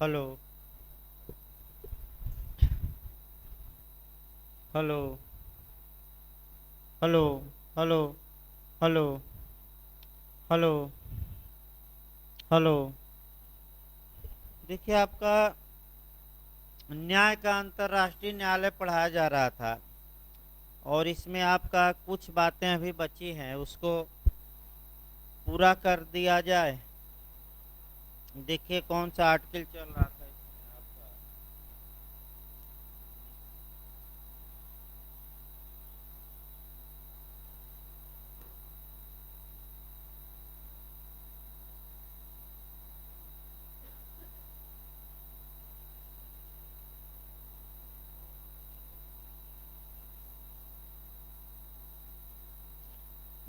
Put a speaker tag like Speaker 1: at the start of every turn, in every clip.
Speaker 1: Hello. Hello. Hello. Hello. Hello. Hello. Hello. देखिए, आपका न्याय का अंतर्राष्ट्रीय न्यायालय पढ़ाया जा रहा था और इसमें आपका कुछ बातें अभी बची हैं, उसको पूरा कर दिया जाए। देखिए कौन सा आर्टिकल चल रहा था इसमें आपका।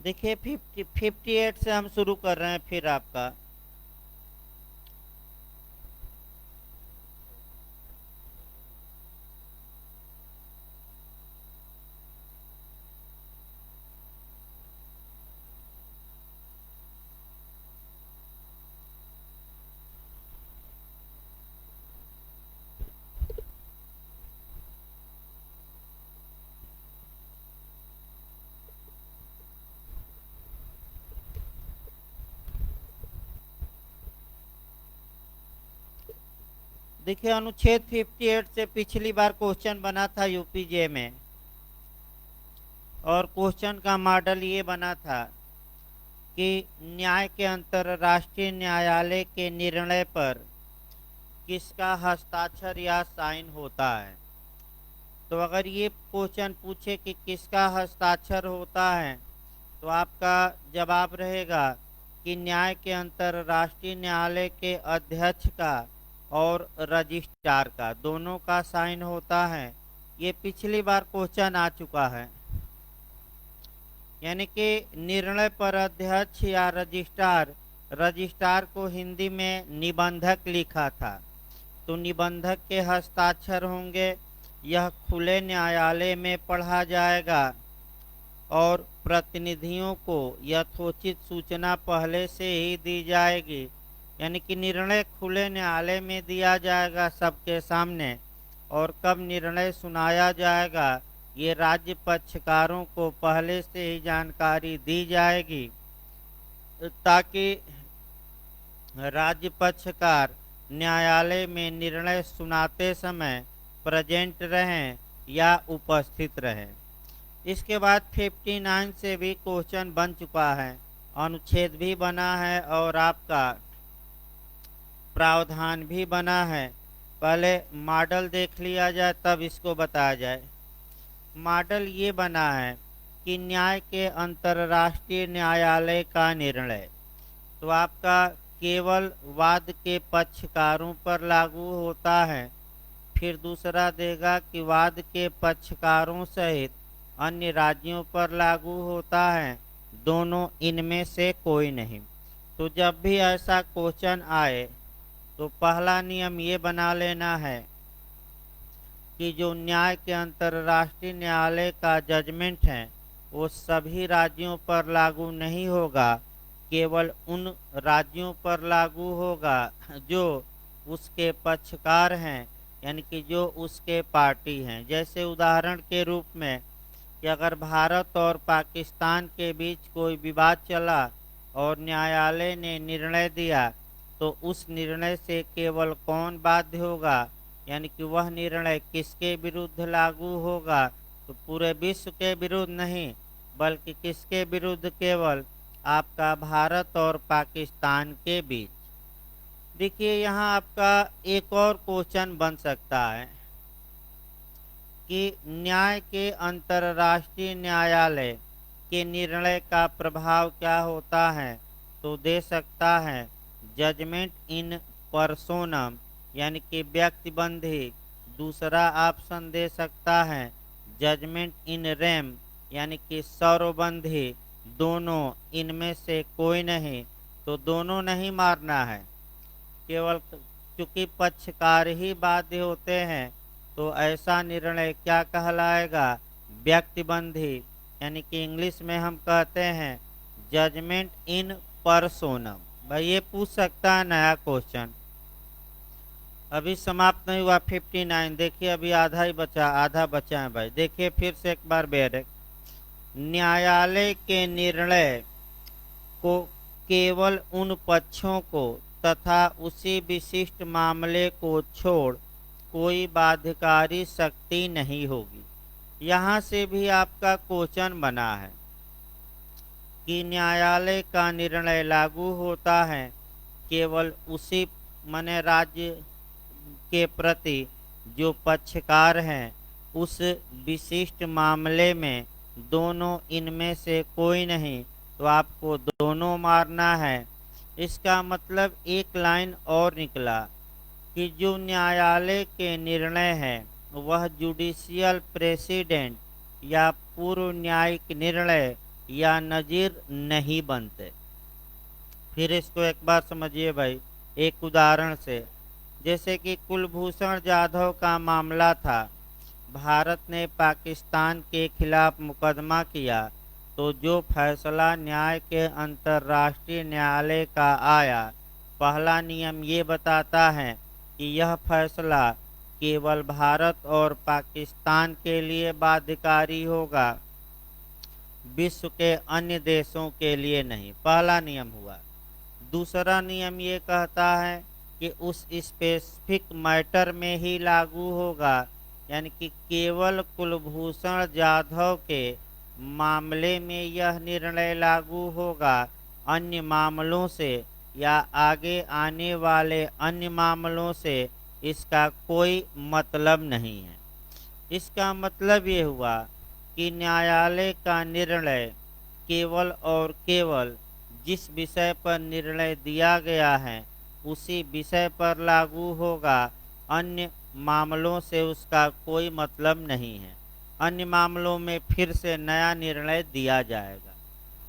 Speaker 1: देखिए 58 से हम शुरू कर रहे हैं फिर आपका। देखिए अनुच्छेद 58 से पिछली बार क्वेश्चन बना था यूपीजे में, और क्वेश्चन का मॉडल ये बना था कि न्याय के अंतर्राष्ट्रीय न्यायालय के निर्णय पर किसका हस्ताक्षर या साइन होता है। तो अगर ये क्वेश्चन पूछे कि किसका हस्ताक्षर होता है, तो आपका जवाब रहेगा कि न्याय के अंतर्राष्ट्रीय न्यायालय के अध्यक्ष का और रजिस्ट्रार का, दोनों का साइन होता है। ये पिछली बार क्वेश्चन आ चुका है। यानी कि निर्णय पर अध्यक्ष या रजिस्ट्रार, रजिस्ट्रार को हिंदी में निबंधक लिखा था, तो निबंधक के हस्ताक्षर होंगे। यह खुले न्यायालय में पढ़ा जाएगा और प्रतिनिधियों को यथोचित सूचना पहले से ही दी जाएगी। यानी कि निर्णय खुले न्यायालय में दिया जाएगा सबके सामने, और कब निर्णय सुनाया जाएगा ये राज्य पक्षकारों को पहले से ही जानकारी दी जाएगी, ताकि राज्य पक्षकार न्यायालय में निर्णय सुनाते समय प्रेजेंट रहें या उपस्थित रहें। इसके बाद 59 से भी क्वेश्चन बन चुका है, अनुच्छेद भी बना है और आपका प्रावधान भी बना है। पहले मॉडल देख लिया जाए तब इसको बताया जाए। मॉडल ये बना है कि न्याय के अंतर्राष्ट्रीय न्यायालय का निर्णय तो आपका केवल वाद के पक्षकारों पर लागू होता है। फिर दूसरा देगा कि वाद के पक्षकारों सहित अन्य राज्यों पर लागू होता है, दोनों इनमें से कोई नहीं। तो जब भी ऐसा क्वेश्चन आए तो पहला नियम ये बना लेना है कि जो न्याय के अंतर्राष्ट्रीय न्यायालय का जजमेंट है वो सभी राज्यों पर लागू नहीं होगा, केवल उन राज्यों पर लागू होगा जो उसके पक्षकार हैं, यानी कि जो उसके पार्टी हैं। जैसे उदाहरण के रूप में कि अगर भारत और पाकिस्तान के बीच कोई विवाद चला और न्यायालय ने निर्णय दिया, तो उस निर्णय से केवल कौन बाध्य होगा, यानी कि वह निर्णय किसके विरुद्ध लागू होगा। तो पूरे विश्व के विरुद्ध नहीं, बल्कि किसके विरुद्ध, केवल आपका भारत और पाकिस्तान के बीच। देखिए यहाँ आपका एक और क्वेश्चन बन सकता है कि न्याय के अंतर्राष्ट्रीय न्यायालय के निर्णय का प्रभाव क्या होता है। तो दे सकता है जजमेंट इन पर्सोनम, यानी कि व्यक्तिबंधी। दूसरा ऑप्शन दे सकता है जजमेंट इन रेम, यानी कि सर्वबंधी। दोनों इनमें से कोई नहीं, तो दोनों नहीं मारना है, केवल चूंकि पक्षकार ही बाध्य होते हैं तो ऐसा निर्णय क्या कहलाएगा, व्यक्तिबंधी। यानी कि इंग्लिश में हम कहते हैं जजमेंट इन पर्सोनम। भाई ये पूछ सकता है नया क्वेश्चन। अभी समाप्त नहीं हुआ 59। देखिए अभी आधा ही बचा, आधा बचा है भाई। देखिए फिर से एक बार बैरक, न्यायालय के निर्णय को केवल उन पक्षों को तथा उसी विशिष्ट मामले को छोड़ कोई बाध्यकारी शक्ति नहीं होगी। यहाँ से भी आपका क्वेश्चन बना है कि न्यायालय का निर्णय लागू होता है केवल उसी माने राज्य के प्रति जो पक्षकार हैं उस विशिष्ट मामले में, दोनों इनमें से कोई नहीं, तो आपको दोनों मारना है। इसका मतलब एक लाइन और निकला कि जो न्यायालय के निर्णय है वह जुडिशियल प्रेसिडेंट या पूर्व न्यायिक निर्णय या नजीर नहीं बनते। फिर इसको एक बार समझिए भाई, एक उदाहरण से। जैसे कि कुलभूषण जाधव का मामला था, भारत ने पाकिस्तान के खिलाफ मुकदमा किया, तो जो फैसला न्याय के अंतर्राष्ट्रीय न्यायालय का आया, पहला नियम ये बताता है कि यह फैसला केवल भारत और पाकिस्तान के लिए बाध्यकारी होगा, विश्व के अन्य देशों के लिए नहीं। पहला नियम हुआ। दूसरा नियम ये कहता है कि उस स्पेसिफिक मैटर में ही लागू होगा, यानी कि केवल कुलभूषण जाधव के मामले में यह निर्णय लागू होगा, अन्य मामलों से या आगे आने वाले अन्य मामलों से इसका कोई मतलब नहीं है। इसका मतलब ये हुआ कि न्यायालय का निर्णय केवल और केवल जिस विषय पर निर्णय दिया गया है उसी विषय पर लागू होगा, अन्य मामलों से उसका कोई मतलब नहीं है। अन्य मामलों में फिर से नया निर्णय दिया जाएगा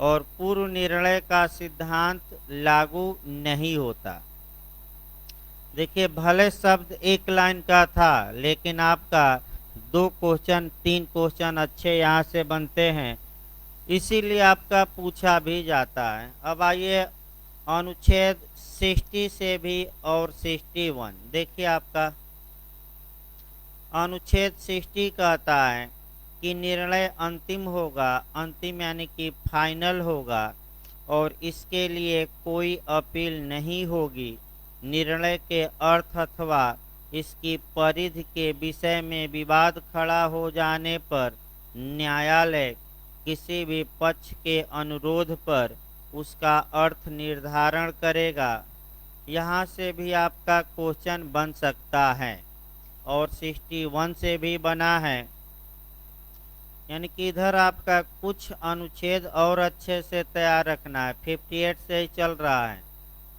Speaker 1: और पूर्व निर्णय का सिद्धांत लागू नहीं होता। देखिए भले शब्द एक लाइन का था, लेकिन आपका 2 क्वेश्चन 3 क्वेश्चन अच्छे यहाँ से बनते हैं, इसीलिए आपका पूछा भी जाता है। अब आइए अनुच्छेद 60 से भी और 61 देखिए। आपका अनुच्छेद 60 कहता है कि निर्णय अंतिम होगा, अंतिम यानी कि फाइनल होगा, और इसके लिए कोई अपील नहीं होगी। निर्णय के अर्थ अथवा इसकी परिधि के विषय में विवाद खड़ा हो जाने पर न्यायालय किसी भी पक्ष के अनुरोध पर उसका अर्थ निर्धारण करेगा। यहाँ से भी आपका क्वेश्चन बन सकता है और 61 से भी बना है, यानी कि इधर आपका कुछ अनुच्छेद और अच्छे से तैयार रखना है। 58 से ही चल रहा है,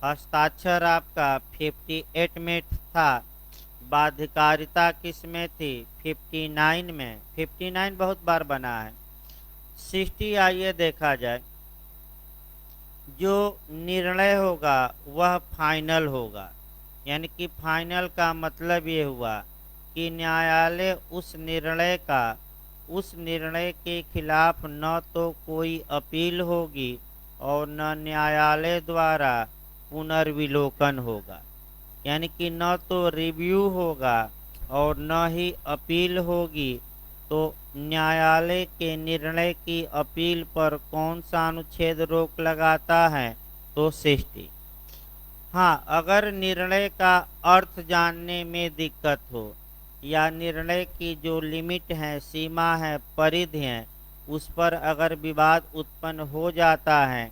Speaker 1: हस्ताक्षर आपका 58 में था, बाध्यकारिता किस में थी? 59 में। 59 बहुत बार बना है। 60 आइए देखा जाए। जो निर्णय होगा वह फाइनल होगा, यानी कि फाइनल का मतलब ये हुआ कि न्यायालय उस निर्णय के खिलाफ न तो कोई अपील होगी और न न्यायालय द्वारा पुनर्विलोकन होगा, यानी कि न तो रिव्यू होगा और न ही अपील होगी। तो न्यायालय के निर्णय की अपील पर कौन सा अनुच्छेद रोक लगाता है? तो 60। हाँ, अगर निर्णय का अर्थ जानने में दिक्कत हो या निर्णय की जो लिमिट है, सीमा है, परिधि है, उस पर अगर विवाद उत्पन्न हो जाता है,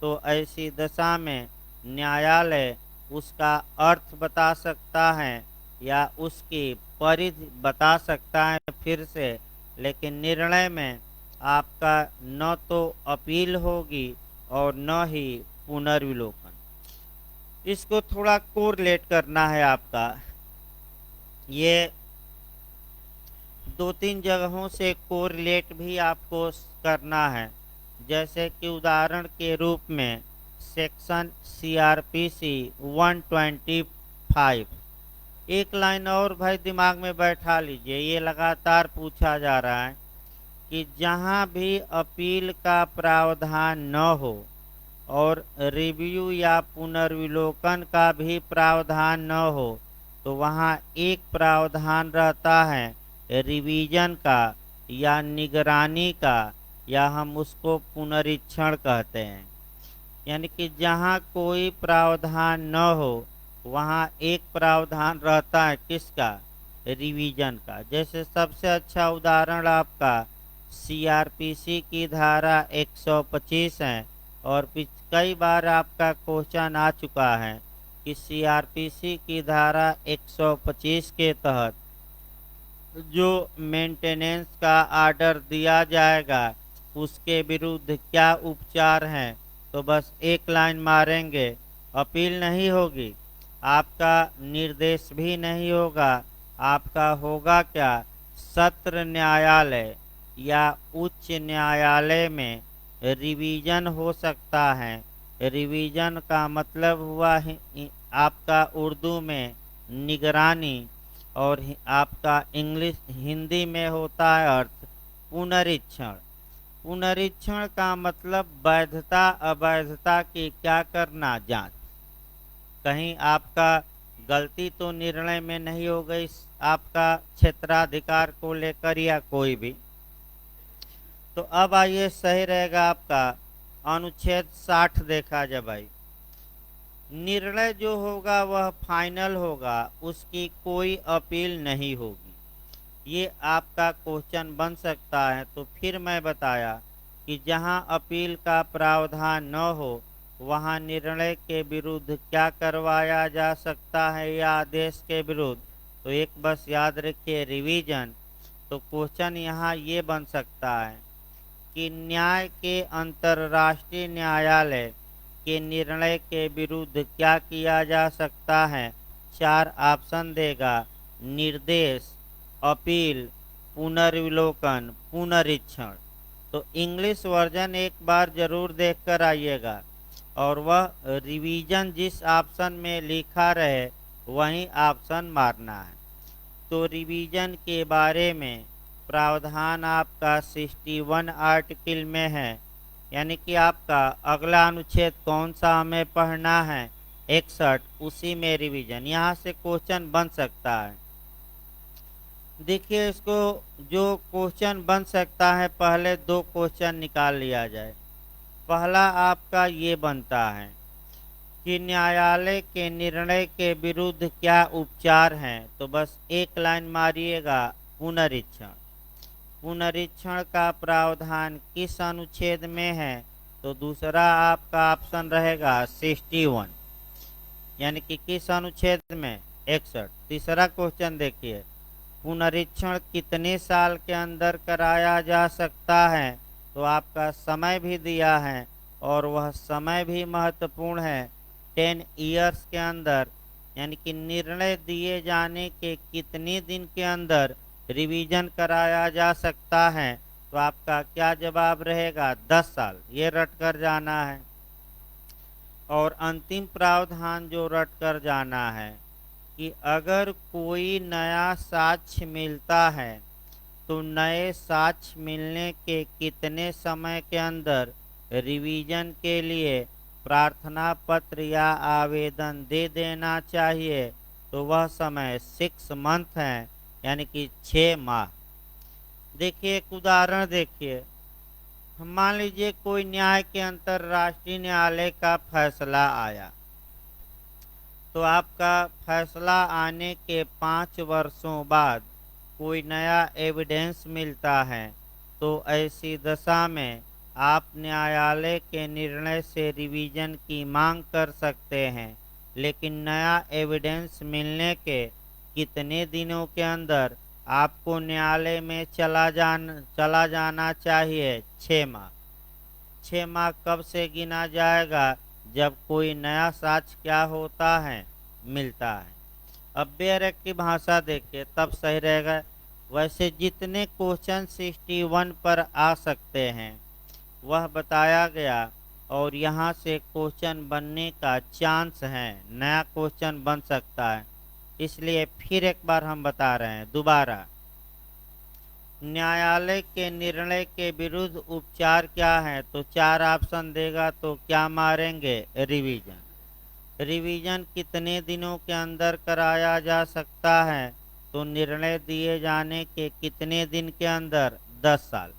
Speaker 1: तो ऐसी दशा में न्यायालय उसका अर्थ बता सकता है या उसकी परिधि बता सकता है फिर से, लेकिन निर्णय में आपका न तो अपील होगी और न ही पुनर्विलोकन। इसको थोड़ा कोरिलेट करना है आपका। ये 2-3 जगहों से कोरिलेट भी आपको करना है। जैसे कि उदाहरण के रूप में सेक्शन CRPC 125। एक लाइन और भाई दिमाग में बैठा लीजिए, ये लगातार पूछा जा रहा है कि जहां भी अपील का प्रावधान न हो और रिव्यू या पुनर्विलोकन का भी प्रावधान न हो, तो वहाँ एक प्रावधान रहता है रिवीजन का या निगरानी का, या हम उसको पुनरीक्षण कहते हैं। यानी कि जहाँ कोई प्रावधान न हो वहाँ एक प्रावधान रहता है किसका, रिवीजन का। जैसे सबसे अच्छा उदाहरण आपका सीआरपीसी की धारा 125 है, और कई बार आपका क्वेश्चन आ चुका है कि सीआरपीसी की धारा 125 के तहत जो मेंटेनेंस का ऑर्डर दिया जाएगा उसके विरुद्ध क्या उपचार हैं। तो बस एक लाइन मारेंगे, अपील नहीं होगी, आपका निर्देश भी नहीं होगा, आपका होगा क्या, सत्र न्यायालय या उच्च न्यायालय में रिवीजन हो सकता है। रिवीजन का मतलब हुआ आपका उर्दू में निगरानी, और आपका इंग्लिश हिंदी में होता है अर्थ पुनरीक्षण। पुनरीक्षण का मतलब वैधता अवैधता की क्या करना, जांच। कहीं आपका गलती तो निर्णय में नहीं हो गई आपका क्षेत्राधिकार को लेकर या कोई भी। तो अब आइए सही रहेगा आपका अनुच्छेद 60 देखा जाए भाई। निर्णय जो होगा वह फाइनल होगा, उसकी कोई अपील नहीं होगी। ये आपका क्वेश्चन बन सकता है। तो फिर मैं बताया कि जहां अपील का प्रावधान न हो वहां निर्णय के विरुद्ध क्या करवाया जा सकता है या आदेश के विरुद्ध। तो एक बस याद रखिए रिवीजन। तो क्वेश्चन यहाँ ये बन सकता है कि न्याय के अंतर्राष्ट्रीय न्यायालय के निर्णय के विरुद्ध क्या किया जा सकता है। 4 ऑप्शन देगा, निर्देश, अपील, पुनर्विलोकन, पुनरीक्षण। तो इंग्लिश वर्जन एक बार जरूर देखकर आइएगा, और वह रिवीजन जिस ऑप्शन में लिखा रहे वही ऑप्शन मारना है। तो रिवीजन के बारे में प्रावधान आपका 61 आर्टिकल में है। यानी कि आपका अगला अनुच्छेद कौन सा हमें पढ़ना है, 61, उसी में रिवीजन। यहाँ से क्वेश्चन बन सकता है। देखिए इसको जो क्वेश्चन बन सकता है पहले 2 क्वेश्चन निकाल लिया जाए। पहला आपका ये बनता है कि न्यायालय के निर्णय के विरुद्ध क्या उपचार हैं। तो बस एक लाइन मारिएगा, पुनरीक्षण। पुनरीक्षण का प्रावधान किस अनुच्छेद में है। तो दूसरा आपका ऑप्शन रहेगा 61, यानी कि किस अनुच्छेद में, 61। तीसरा क्वेश्चन देखिए, पुनरीक्षण कितने साल के अंदर कराया जा सकता है। तो आपका समय भी दिया है, और वह समय भी महत्वपूर्ण है, 10 ईयर्स के अंदर। यानी कि निर्णय दिए जाने के कितने दिन के अंदर रिवीजन कराया जा सकता है। तो आपका क्या जवाब रहेगा, 10 साल। ये रट कर जाना है। और अंतिम प्रावधान जो रट कर जाना है कि अगर कोई नया साक्ष्य मिलता है तो नए साक्ष्य मिलने के कितने समय के अंदर रिवीजन के लिए प्रार्थना पत्र या आवेदन दे देना चाहिए। तो वह समय 6 मंथ है, यानी कि 6 माह। देखिए एक उदाहरण देखिए, मान लीजिए कोई न्याय के अंतर्राष्ट्रीय न्यायालय का फैसला आया। तो आपका फैसला आने के 5 वर्षों बाद कोई नया एविडेंस मिलता है। तो ऐसी दशा में आप न्यायालय के निर्णय से रिवीजन की मांग कर सकते हैं, लेकिन नया एविडेंस मिलने के कितने दिनों के अंदर आपको न्यायालय में चला जाना चाहिए, 6 माह। 6 माह कब से गिना जाएगा, जब कोई नया साक्ष्य क्या होता है, मिलता है। अब बेरक की भाषा देखिए तब सही रहेगा। वैसे जितने क्वेश्चन 61 पर आ सकते हैं वह बताया गया, और यहाँ से क्वेश्चन बनने का चांस है, नया क्वेश्चन बन सकता है। इसलिए फिर एक बार हम बता रहे हैं दोबारा, न्यायालय के निर्णय के विरुद्ध उपचार क्या है। तो 4 ऑप्शन देगा, तो क्या मारेंगे, रिवीजन। रिवीजन कितने दिनों के अंदर कराया जा सकता है, तो निर्णय दिए जाने के कितने दिन के अंदर, 10 साल।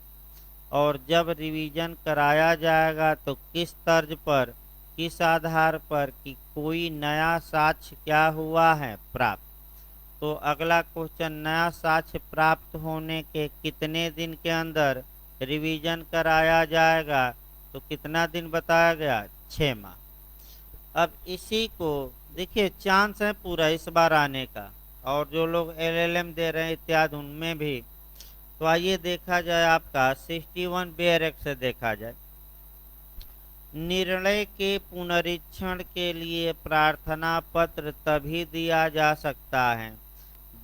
Speaker 1: और जब रिवीजन कराया जाएगा तो किस तर्ज पर, किस आधार पर कि कोई नया साक्ष्य क्या हुआ है प्राप्त। तो अगला क्वेश्चन, नया साक्ष्य प्राप्त होने के कितने दिन के अंदर रिवीजन कराया जाएगा, तो कितना दिन बताया गया, 6 माह। अब इसी को देखिए, चांस है पूरा इस बार आने का, और जो लोग एलएलएम दे रहे हैं इत्यादि उनमें भी। तो आइए देखा जाए, आपका 61 बेयर एक्ट से देखा जाए। निर्णय के पुनरीक्षण के लिए प्रार्थना पत्र तभी दिया जा सकता है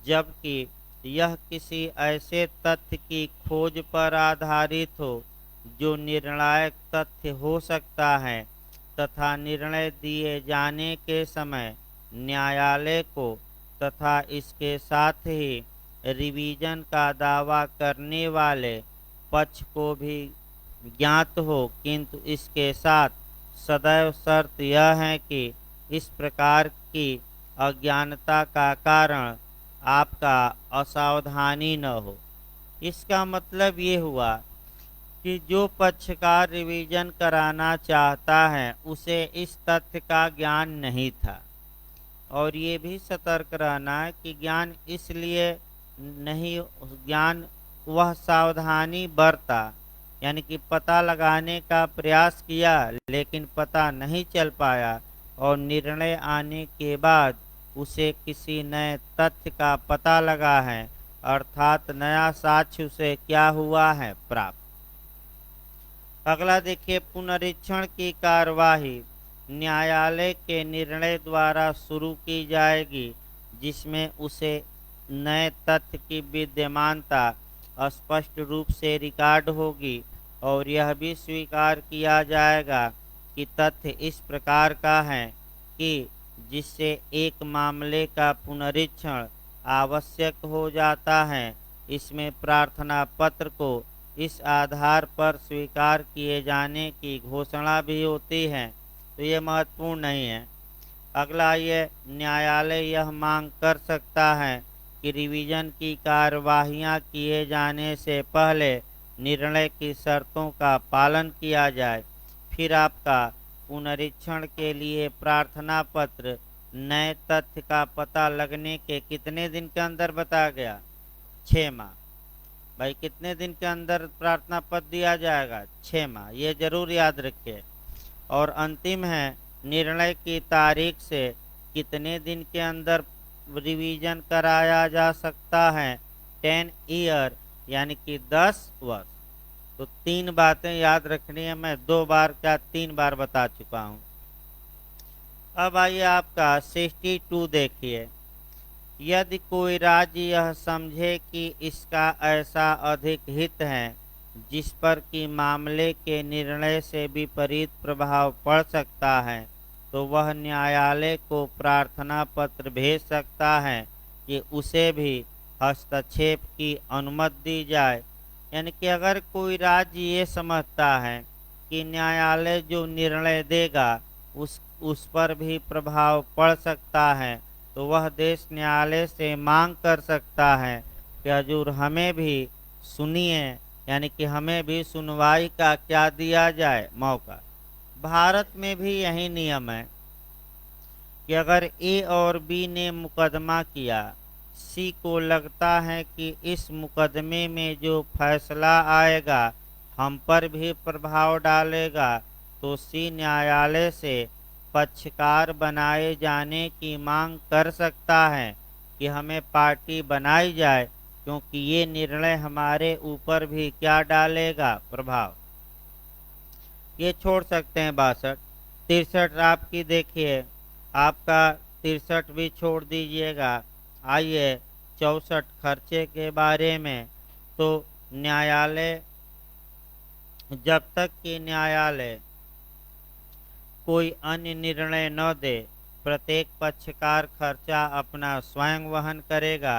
Speaker 1: जबकि यह किसी ऐसे तथ्य की खोज पर आधारित हो जो निर्णायक तथ्य हो सकता है तथा निर्णय दिए जाने के समय न्यायालय को तथा इसके साथ ही रिवीजन का दावा करने वाले पक्ष को भी ज्ञात हो, किंतु इसके साथ सदैव शर्त यह है कि इस प्रकार की अज्ञानता का कारण आपका असावधानी न हो। इसका मतलब ये हुआ कि जो पक्षकार रिवीजन कराना चाहता है उसे इस तथ्य का ज्ञान नहीं था, और ये भी सतर्क रहना है कि ज्ञान इसलिए नहीं, ज्ञान वह सावधानी बरता, यानी कि पता लगाने का प्रयास किया लेकिन पता नहीं चल पाया, और निर्णय आने के बाद उसे किसी नए तथ्य का पता लगा है, अर्थात नया साक्ष्य उसे क्या हुआ है प्राप्त। अगला देखिए, पुनरीक्षण की कार्यवाही न्यायालय के निर्णय द्वारा शुरू की जाएगी जिसमें उसे नए तथ्य की विद्यमानता स्पष्ट रूप से रिकॉर्ड होगी और यह भी स्वीकार किया जाएगा कि तथ्य इस प्रकार का है कि जिससे एक मामले का पुनरीक्षण आवश्यक हो जाता है। इसमें प्रार्थना पत्र को इस आधार पर स्वीकार किए जाने की घोषणा भी होती है, तो ये महत्वपूर्ण नहीं है। अगला, ये न्यायालय यह मांग कर सकता है कि रिवीजन की कार्यवाहियां किए जाने से पहले निर्णय की शर्तों का पालन किया जाए। फिर आपका पुनरीक्षण के लिए प्रार्थना पत्र नए तथ्य का पता लगने के कितने दिन के अंदर बताया गया, 6 माह। भाई कितने दिन के अंदर प्रार्थना पत्र दिया जाएगा, 6 माह, ये जरूर याद रखिए। और अंतिम है, निर्णय की तारीख से कितने दिन के अंदर रिवीजन कराया जा सकता है, 10 ईयर, यानी कि 10 वर्ष। तो 3 बातें याद रखनी है, मैं 2 बार क्या 3 बार बता चुका हूं। अब आइए आपका 62 देखिए। यदि कोई राज्य यह समझे कि इसका ऐसा अधिक हित है जिस पर कि मामले के निर्णय से विपरीत प्रभाव पड़ सकता है, तो वह न्यायालय को प्रार्थना पत्र भेज सकता है कि उसे भी हस्तक्षेप की अनुमति दी जाए। यानी कि अगर कोई राज्य ये समझता है कि न्यायालय जो निर्णय देगा उस पर भी प्रभाव पड़ सकता है, तो वह देश न्यायालय से मांग कर सकता है कि हजूर हमें भी सुनिए, यानी कि हमें भी सुनवाई का क्या दिया जाए, मौका। भारत में भी यही नियम है कि अगर ए और बी ने मुकदमा किया, सी को लगता है कि इस मुकदमे में जो फैसला आएगा हम पर भी प्रभाव डालेगा, तो सी न्यायालय से पक्षकार बनाए जाने की मांग कर सकता है कि हमें पार्टी बनाई जाए, क्योंकि ये निर्णय हमारे ऊपर भी क्या डालेगा, प्रभाव। ये छोड़ सकते हैं 62। 63 आपकी देखिए, आपका 63 भी छोड़ दीजिएगा। आइए 64 खर्चे के बारे में। तो न्यायालय, जब तक कि न्यायालय कोई अन्य निर्णय न दे, प्रत्येक पक्षकार खर्चा अपना स्वयं वहन करेगा।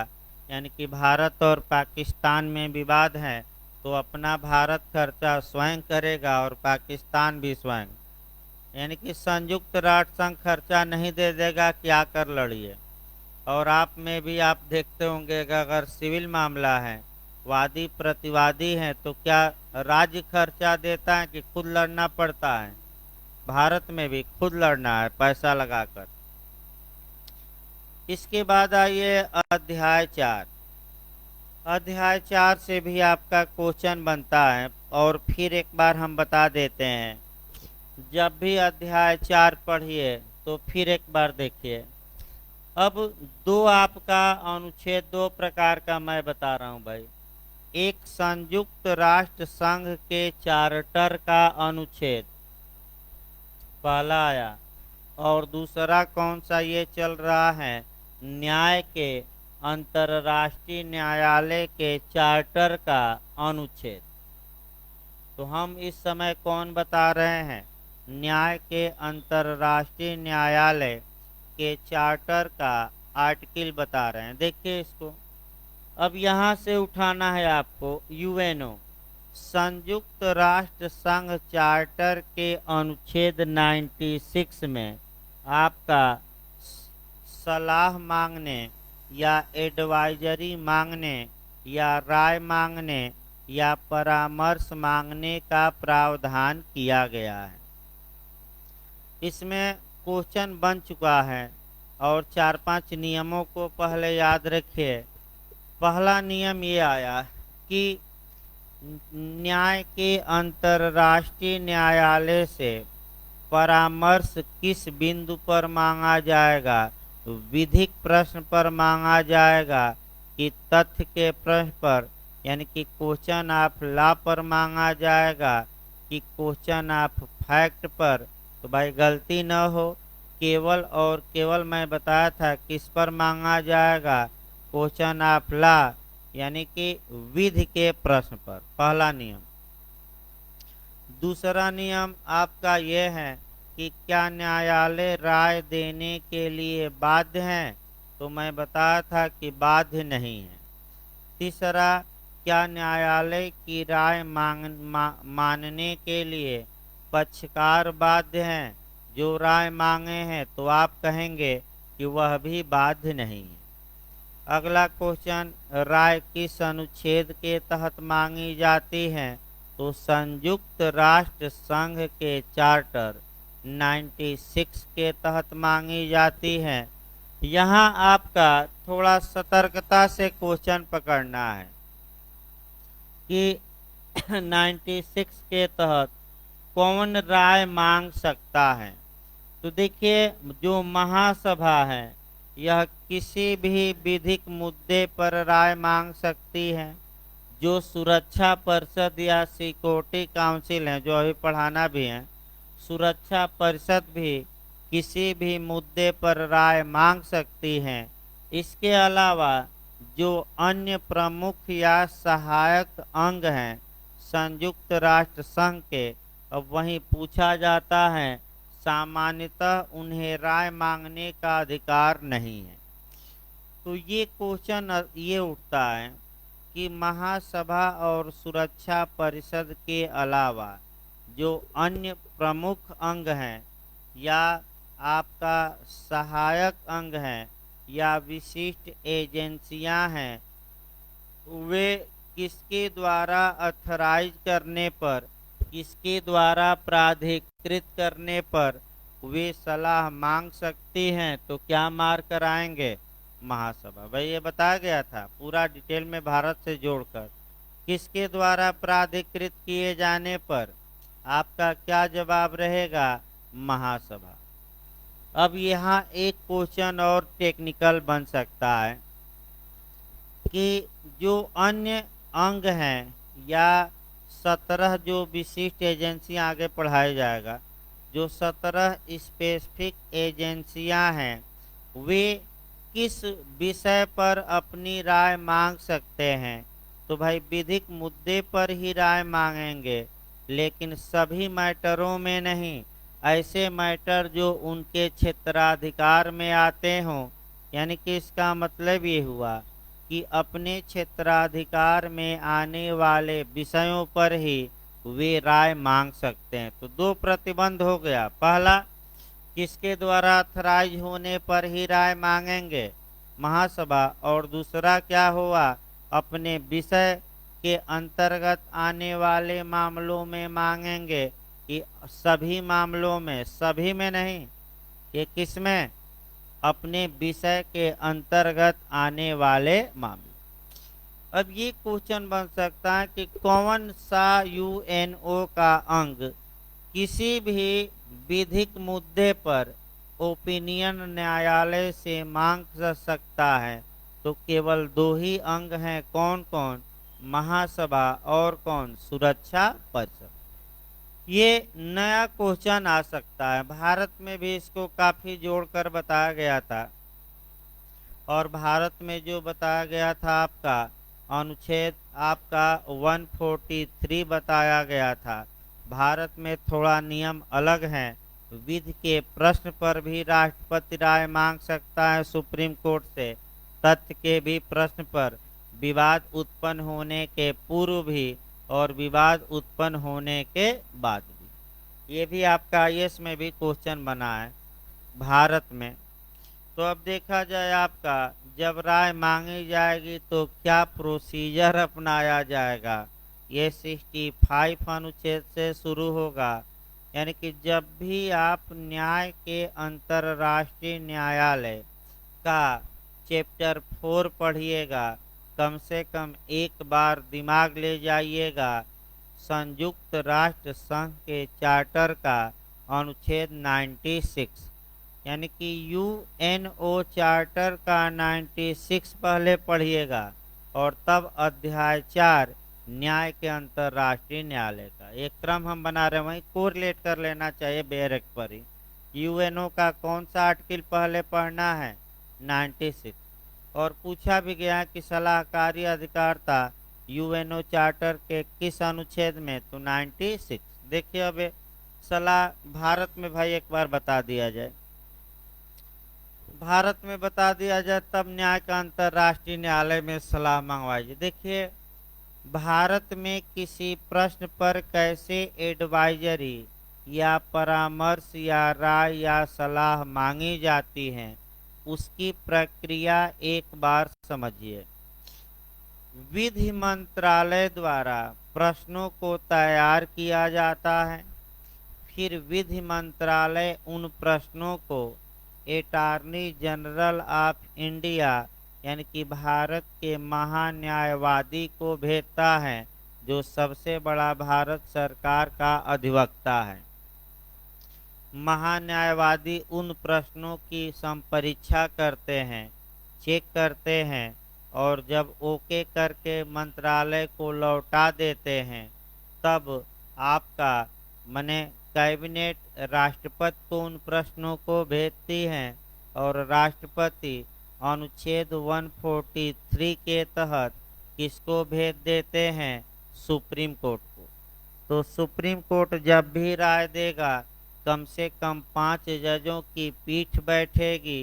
Speaker 1: यानी कि भारत और पाकिस्तान में विवाद है तो अपना भारत खर्चा स्वयं करेगा और पाकिस्तान भी स्वयं। यानी कि संयुक्त राष्ट्र संघ खर्चा नहीं दे देगा, क्या कर लड़िए। और आप में भी आप देखते होंगे कि अगर सिविल मामला है, वादी प्रतिवादी हैं, तो क्या राज्य खर्चा देता है कि खुद लड़ना पड़ता है। भारत में भी खुद लड़ना है पैसा लगाकर। इसके बाद आइए अध्याय 4। अध्याय 4 से भी आपका क्वेश्चन बनता है, और फिर एक बार हम बता देते हैं, जब भी अध्याय 4 पढ़िए तो फिर एक बार देखिए। अब दो आपका अनुच्छेद, दो प्रकार का मैं बता रहा हूं भाई। एक संयुक्त राष्ट्र संघ के चार्टर का अनुच्छेद पहला आया, और दूसरा कौन सा ये चल रहा है, न्याय के अंतर्राष्ट्रीय न्यायालय के चार्टर का अनुच्छेद। तो हम इस समय कौन बता रहे हैं, न्याय के अंतर्राष्ट्रीय न्यायालय के चार्टर का आर्टिकल बता रहे हैं। देखिए इसको, अब यहाँ से उठाना है आपको यूएनओ, संयुक्त राष्ट्र संघ चार्टर के अनुच्छेद 96 में आपका सलाह मांगने या एडवाइजरी मांगने या राय मांगने या परामर्श मांगने का प्रावधान किया गया है। इसमें क्वेश्चन बन चुका है, और 4-5 नियमों को पहले याद रखिए। पहला नियम ये आया कि न्याय के अंतर्राष्ट्रीय न्यायालय से परामर्श किस बिंदु पर मांगा जाएगा, विधिक प्रश्न पर मांगा जाएगा कि तथ्य के प्रश्न पर, यानी कि क्वेश्चन ऑफ लॉ पर मांगा जाएगा कि क्वेश्चन ऑफ फैक्ट पर। तो भाई गलती न हो, केवल और केवल मैं बताया था किस पर मांगा जाएगा, क्वेश्चन ऑफ लॉ, यानी कि विधि के प्रश्न पर। पहला नियम। दूसरा नियम आपका यह है कि क्या न्यायालय राय देने के लिए बाध्य है, तो मैं बताया था कि बाध्य नहीं है। तीसरा, क्या न्यायालय की राय मानने के लिए पक्षकार बाध्य हैं, जो राय मांगे हैं, तो आप कहेंगे कि वह भी बाध्य नहीं है। अगला क्वेश्चन, राय किस अनुच्छेद के तहत मांगी जाती है, तो संयुक्त राष्ट्र संघ के चार्टर 96 के तहत मांगी जाती है। यहाँ आपका थोड़ा सतर्कता से क्वेश्चन पकड़ना है कि 96 के तहत कौन राय मांग सकता है। तो देखिए, जो महासभा है यह किसी भी विधिक मुद्दे पर राय मांग सकती है। जो सुरक्षा परिषद या सिक्योरिटी काउंसिल है, जो अभी पढ़ाना भी है, सुरक्षा परिषद भी किसी भी मुद्दे पर राय मांग सकती है। इसके अलावा जो अन्य प्रमुख या सहायक अंग हैं संयुक्त राष्ट्र संघ के, अब वहीं पूछा जाता है, सामान्यतः उन्हें राय मांगने का अधिकार नहीं है। तो ये क्वेश्चन ये उठता है कि महासभा और सुरक्षा परिषद के अलावा जो अन्य प्रमुख अंग हैं या आपका सहायक अंग हैं या विशिष्ट एजेंसियां हैं, वे किसके द्वारा अथराइज करने पर, किसके द्वारा प्राधिकृत करने पर वे सलाह मांग सकती हैं, तो क्या मार्क कराएंगे, महासभा। भाई ये बताया गया था पूरा डिटेल में भारत से जोड़कर। किसके द्वारा प्राधिकृत किए जाने पर, आपका क्या जवाब रहेगा, महासभा। अब यहाँ एक क्वेश्चन और टेक्निकल बन सकता है कि जो अन्य अंग हैं या 17 जो विशिष्ट एजेंसियां, आगे पढ़ाया जाएगा, जो 17 स्पेसिफिक एजेंसियां हैं, वे किस विषय पर अपनी राय मांग सकते हैं। तो भाई विधिक मुद्दे पर ही राय मांगेंगे, लेकिन सभी मैटरों में नहीं। ऐसे मैटर जो उनके क्षेत्राधिकार में आते हों, यानी कि इसका मतलब ये हुआ कि अपने क्षेत्राधिकार में आने वाले विषयों पर ही वे राय मांग सकते हैं। तो दो प्रतिबंध हो गया, पहला किसके द्वारा अथराइज होने पर ही राय मांगेंगे, महासभा, और दूसरा क्या हुआ, अपने विषय के अंतर्गत आने वाले मामलों में मांगेंगे कि सभी मामलों में, सभी में नहीं, ये किसमें, अपने विषय के अंतर्गत आने वाले मामले। अब ये क्वेश्चन बन सकता है कि कौन सा यूएनओ का अंग किसी भी विधिक मुद्दे पर ओपिनियन न्यायालय से मांग सकता है। तो केवल दो ही अंग हैं, कौन कौन, महासभा और कौन, सुरक्षा परिषद। ये नया क्वेश्चन आ सकता है, भारत में भी इसको काफी जोड़कर बताया गया था। और भारत में जो बताया गया था आपका अनुच्छेद आपका 143 बताया गया था। भारत में थोड़ा नियम अलग है, विधि के प्रश्न पर भी राष्ट्रपति राय मांग सकता है सुप्रीम कोर्ट से, तथ्य के भी प्रश्न पर, विवाद उत्पन्न होने के पूर्व भी और विवाद उत्पन्न होने के बाद भी। ये भी आपका आईएएस में भी क्वेश्चन बना है भारत में। तो अब देखा जाए आपका जब राय मांगी जाएगी तो क्या प्रोसीजर अपनाया जाएगा, ये 65 अनुच्छेद से शुरू होगा। यानी कि जब भी आप न्याय के अंतर्राष्ट्रीय न्यायालय का चैप्टर 4 पढ़िएगा, कम से कम एक बार दिमाग ले जाइएगा संयुक्त राष्ट्र संघ के चार्टर का अनुच्छेद 96, यानी कि यूएनओ चार्टर का 96 पहले पढ़िएगा और तब अध्याय 4 न्याय के अंतर्राष्ट्रीय न्यायालय का। एक क्रम हम बना रहे हैं, वहीं कोरिलेट कर लेना चाहिए बेरेक पर ही। यूएनओ का कौन सा आर्टिकल पहले पढ़ना है, 96। और पूछा भी गया कि सलाहकारी अधिकारिता यूएनओ चार्टर के किस अनुच्छेद में, तो 96। देखिए अब सलाह भारत में भाई एक बार बता दिया जाए, भारत में बता दिया जाए तब न्याय का अंतर्राष्ट्रीय न्यायालय में सलाह मंगवाई। देखिए भारत में किसी प्रश्न पर कैसे एडवाइजरी या परामर्श या राय या सलाह मांगी जाती है, उसकी प्रक्रिया एक बार समझिए। विधि मंत्रालय द्वारा प्रश्नों को तैयार किया जाता है, फिर विधि मंत्रालय उन प्रश्नों को अटॉर्नी जनरल ऑफ इंडिया यानी कि भारत के महान्यायवादी को भेजता है, जो सबसे बड़ा भारत सरकार का अधिवक्ता है। महान्यायवादी उन प्रश्नों की संपरीक्षा करते हैं, चेक करते हैं और जब ओके करके मंत्रालय को लौटा देते हैं, तब आपका माने कैबिनेट राष्ट्रपति को उन प्रश्नों को भेजती है और राष्ट्रपति अनुच्छेद 143 के तहत किसको भेज देते हैं, सुप्रीम कोर्ट को। तो सुप्रीम कोर्ट जब भी राय देगा कम से कम 5 जजों की पीठ बैठेगी,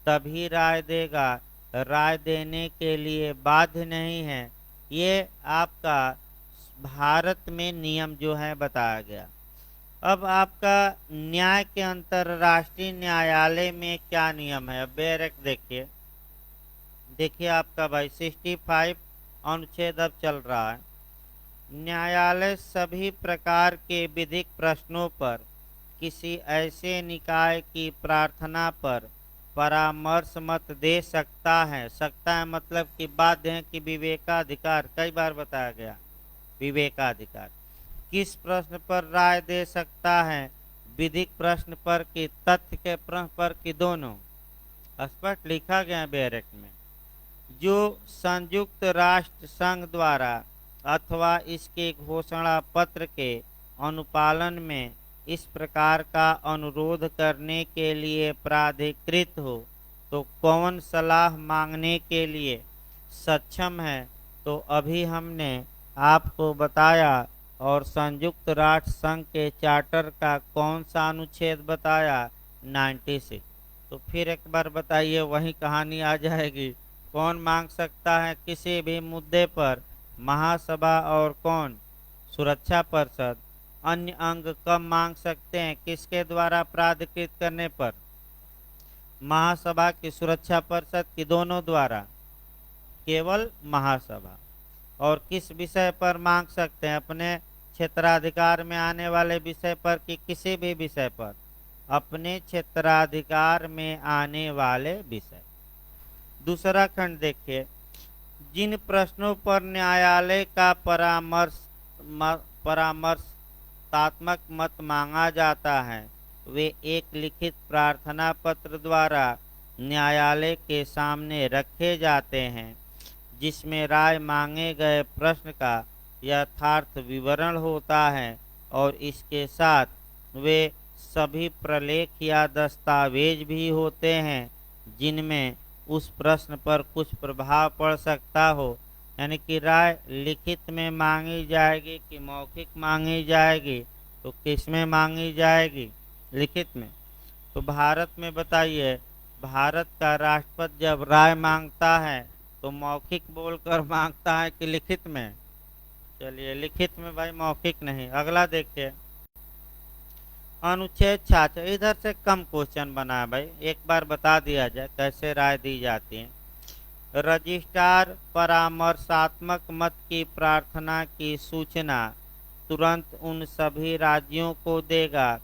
Speaker 1: तभी राय देगा, राय देने के लिए बाध्य नहीं है। ये आपका भारत में नियम जो है बताया गया। अब आपका न्याय के अंतर्राष्ट्रीय न्यायालय में क्या नियम है, अब बेरेक देखिए। देखिए आपका भाई 65 अनुच्छेद अब चल रहा है। न्यायालय सभी प्रकार के विधिक प्रश्नों पर किसी ऐसे निकाय की प्रार्थना पर परामर्श मत दे सकता है। सकता है मतलब कि बाध्य है कि विवेकाधिकार, कई बार बताया गया विवेकाधिकार। किस प्रश्न पर राय दे सकता है, विधिक प्रश्न पर कि तथ्य के प्रश्न पर कि दोनों, स्पष्ट लिखा गया बेरेक में। जो संयुक्त राष्ट्र संघ द्वारा अथवा इसके घोषणा पत्र के अनुपालन में इस प्रकार का अनुरोध करने के लिए प्राधिकृत हो, तो कौन सलाह मांगने के लिए सक्षम है। तो अभी हमने आपको बताया और संयुक्त राष्ट्र संघ के चार्टर का कौन सा अनुच्छेद बताया, 96। तो फिर एक बार बताइए, वही कहानी आ जाएगी। कौन मांग सकता है किसी भी मुद्दे पर, महासभा और कौन, सुरक्षा परिषद अन्य अंग कब मांग सकते हैं, किसके द्वारा प्राधिकृत करने पर? महासभा की, सुरक्षा परिषद की, दोनों द्वारा? केवल महासभा। और किस विषय पर मांग सकते हैं? अपने क्षेत्राधिकार में आने वाले विषय पर कि किसी भी विषय पर? अपने क्षेत्राधिकार में आने वाले विषय। दूसरा खंड देखिए, जिन प्रश्नों पर न्यायालय का परामर्शात्मक मत मांगा जाता है वे एक लिखित प्रार्थना पत्र द्वारा न्यायालय के सामने रखे जाते हैं, जिसमें राय मांगे गए प्रश्न का यथार्थ विवरण होता है और इसके साथ वे सभी प्रलेख या दस्तावेज भी होते हैं जिनमें उस प्रश्न पर कुछ प्रभाव पड़ सकता हो। यानी कि राय लिखित में मांगी जाएगी कि मौखिक मांगी जाएगी? तो किस में मांगी जाएगी? लिखित में। तो भारत में बताइए, भारत का राष्ट्रपति जब राय मांगता है तो मौखिक बोलकर मांगता है कि लिखित में? चलिए लिखित में भाई, मौखिक नहीं। अगला देखिए, अनुच्छेद 66। इधर से कम क्वेश्चन बना है भाई, एक बार बता दिया जाए कैसे राय दी जाती है। रजिस्ट्रार परामर्शात्मक मत की प्रार्थना की सूचना तुरंत उन सभी राज्यों को देगा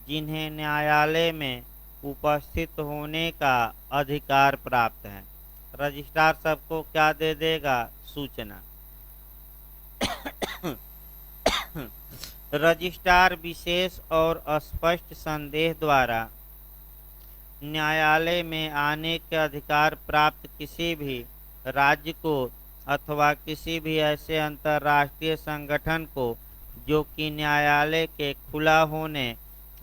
Speaker 1: जिन्हें न्यायालय में उपस्थित होने का अधिकार प्राप्त है। रजिस्ट्रार सबको क्या दे देगा? सूचना। रजिस्ट्रार विशेष और स्पष्ट संदेह द्वारा न्यायालय में आने के अधिकार प्राप्त किसी भी राज्य को अथवा किसी भी ऐसे अंतर्राष्ट्रीय संगठन को जो कि न्यायालय के खुला होने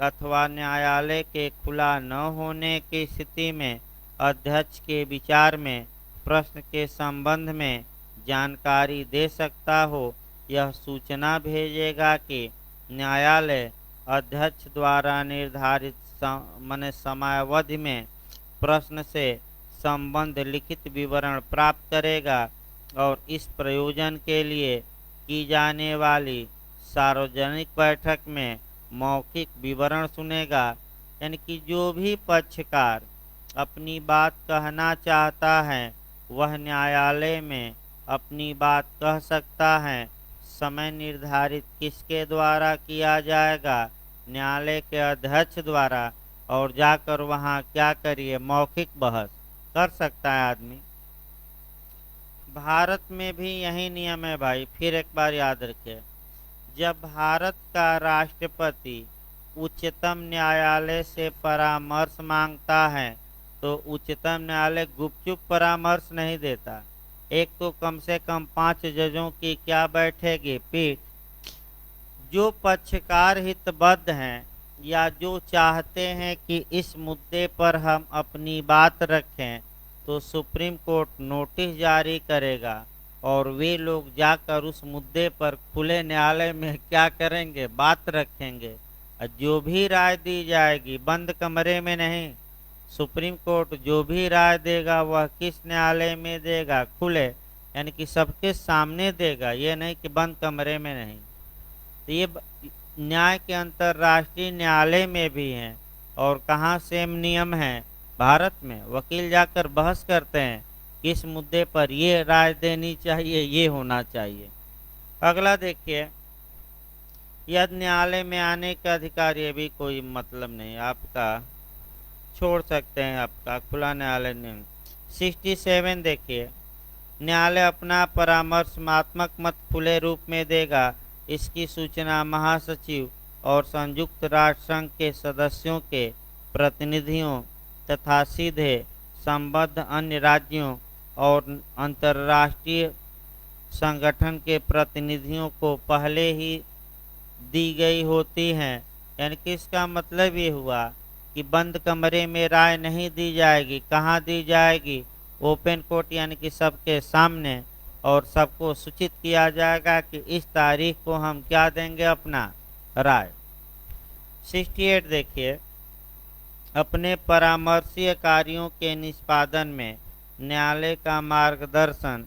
Speaker 1: अथवा न्यायालय के खुला न होने की स्थिति में अध्यक्ष के विचार में प्रश्न के संबंध में जानकारी दे सकता हो, यह सूचना भेजेगा कि न्यायालय अध्यक्ष द्वारा निर्धारित समयावधि में प्रश्न से संबंध लिखित विवरण प्राप्त करेगा और इस प्रयोजन के लिए की जाने वाली सार्वजनिक बैठक में मौखिक विवरण सुनेगा। यानी कि जो भी पक्षकार अपनी बात कहना चाहता है वह न्यायालय में अपनी बात कह सकता है। समय निर्धारित किसके द्वारा किया जाएगा? न्यायालय के अध्यक्ष द्वारा। और जाकर वहाँ क्या करिए? मौखिक बहस कर सकता है आदमी। भारत में भी यही नियम है भाई, फिर एक बार याद रखिए। जब भारत का राष्ट्रपति उच्चतम न्यायालय से परामर्श मांगता है तो उच्चतम न्यायालय गुपचुप परामर्श नहीं देता। एक तो कम से कम 5 जजों की क्या बैठेगी? पीठ। जो पक्षकार हितबद्ध हैं या जो चाहते हैं कि इस मुद्दे पर हम अपनी बात रखें तो सुप्रीम कोर्ट नोटिस जारी करेगा और वे लोग जाकर उस मुद्दे पर खुले न्यायालय में क्या करेंगे? बात रखेंगे। जो भी राय दी जाएगी बंद कमरे में नहीं। सुप्रीम कोर्ट जो भी राय देगा वह किस न्यायालय में देगा? खुले, यानी कि सबके सामने देगा, ये नहीं कि बंद कमरे में नहीं। तो ये न्याय के अंतर्राष्ट्रीय न्यायालय में भी हैं। और कहाँ सेम नियम है? भारत में। वकील जाकर बहस करते हैं किस मुद्दे पर ये राय देनी चाहिए, ये होना चाहिए। अगला देखिए, यदि न्यायालय में आने का अधिकार, ये भी कोई मतलब नहीं, आपका छोड़ सकते हैं, आपका खुला न्यायालय नहीं। 67 देखिए, न्यायालय अपना परामर्शात्मक मत खुले रूप में देगा। इसकी सूचना महासचिव और संयुक्त राष्ट्र संघ के सदस्यों के प्रतिनिधियों तथा सीधे संबद्ध अन्य राज्यों और अंतर्राष्ट्रीय संगठन के प्रतिनिधियों को पहले ही दी गई होती हैं। यानी कि इसका मतलब ये हुआ कि बंद कमरे में राय नहीं दी जाएगी। कहाँ दी जाएगी? ओपन कोर्ट, यानी कि सबके सामने। और सबको सूचित किया जाएगा कि इस तारीख को हम क्या देंगे? अपना राय। 68 देखिए, अपने परामर्शीय कार्यों के निष्पादन में न्यायालय का मार्गदर्शन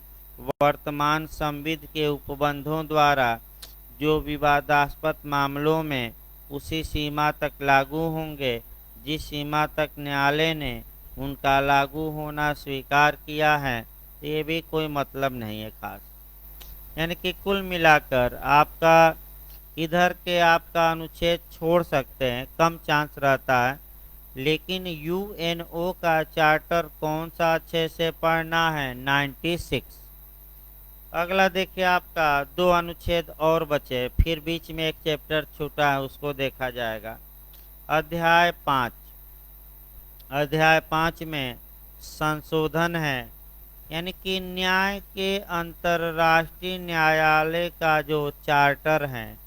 Speaker 1: वर्तमान संविध के उपबंधों द्वारा जो विवादास्पद मामलों में उसी सीमा तक लागू होंगे जिस सीमा तक न्यायालय ने उनका लागू होना स्वीकार किया है। ये भी कोई मतलब नहीं है खास। यानी कि कुल मिलाकर आपका इधर के आपका अनुच्छेद छोड़ सकते हैं, कम चांस रहता है। लेकिन यूएनओ का चार्टर कौन सा अच्छे से पढ़ना है? 96। अगला देखिए, आपका 2 अनुच्छेद और बचे, फिर बीच में एक चैप्टर छूटा है, उसको देखा जाएगा। अध्याय 5। अध्याय 5 में संशोधन है, यानी कि न्याय के अंतर्राष्ट्रीय न्यायालय का जो चार्टर है,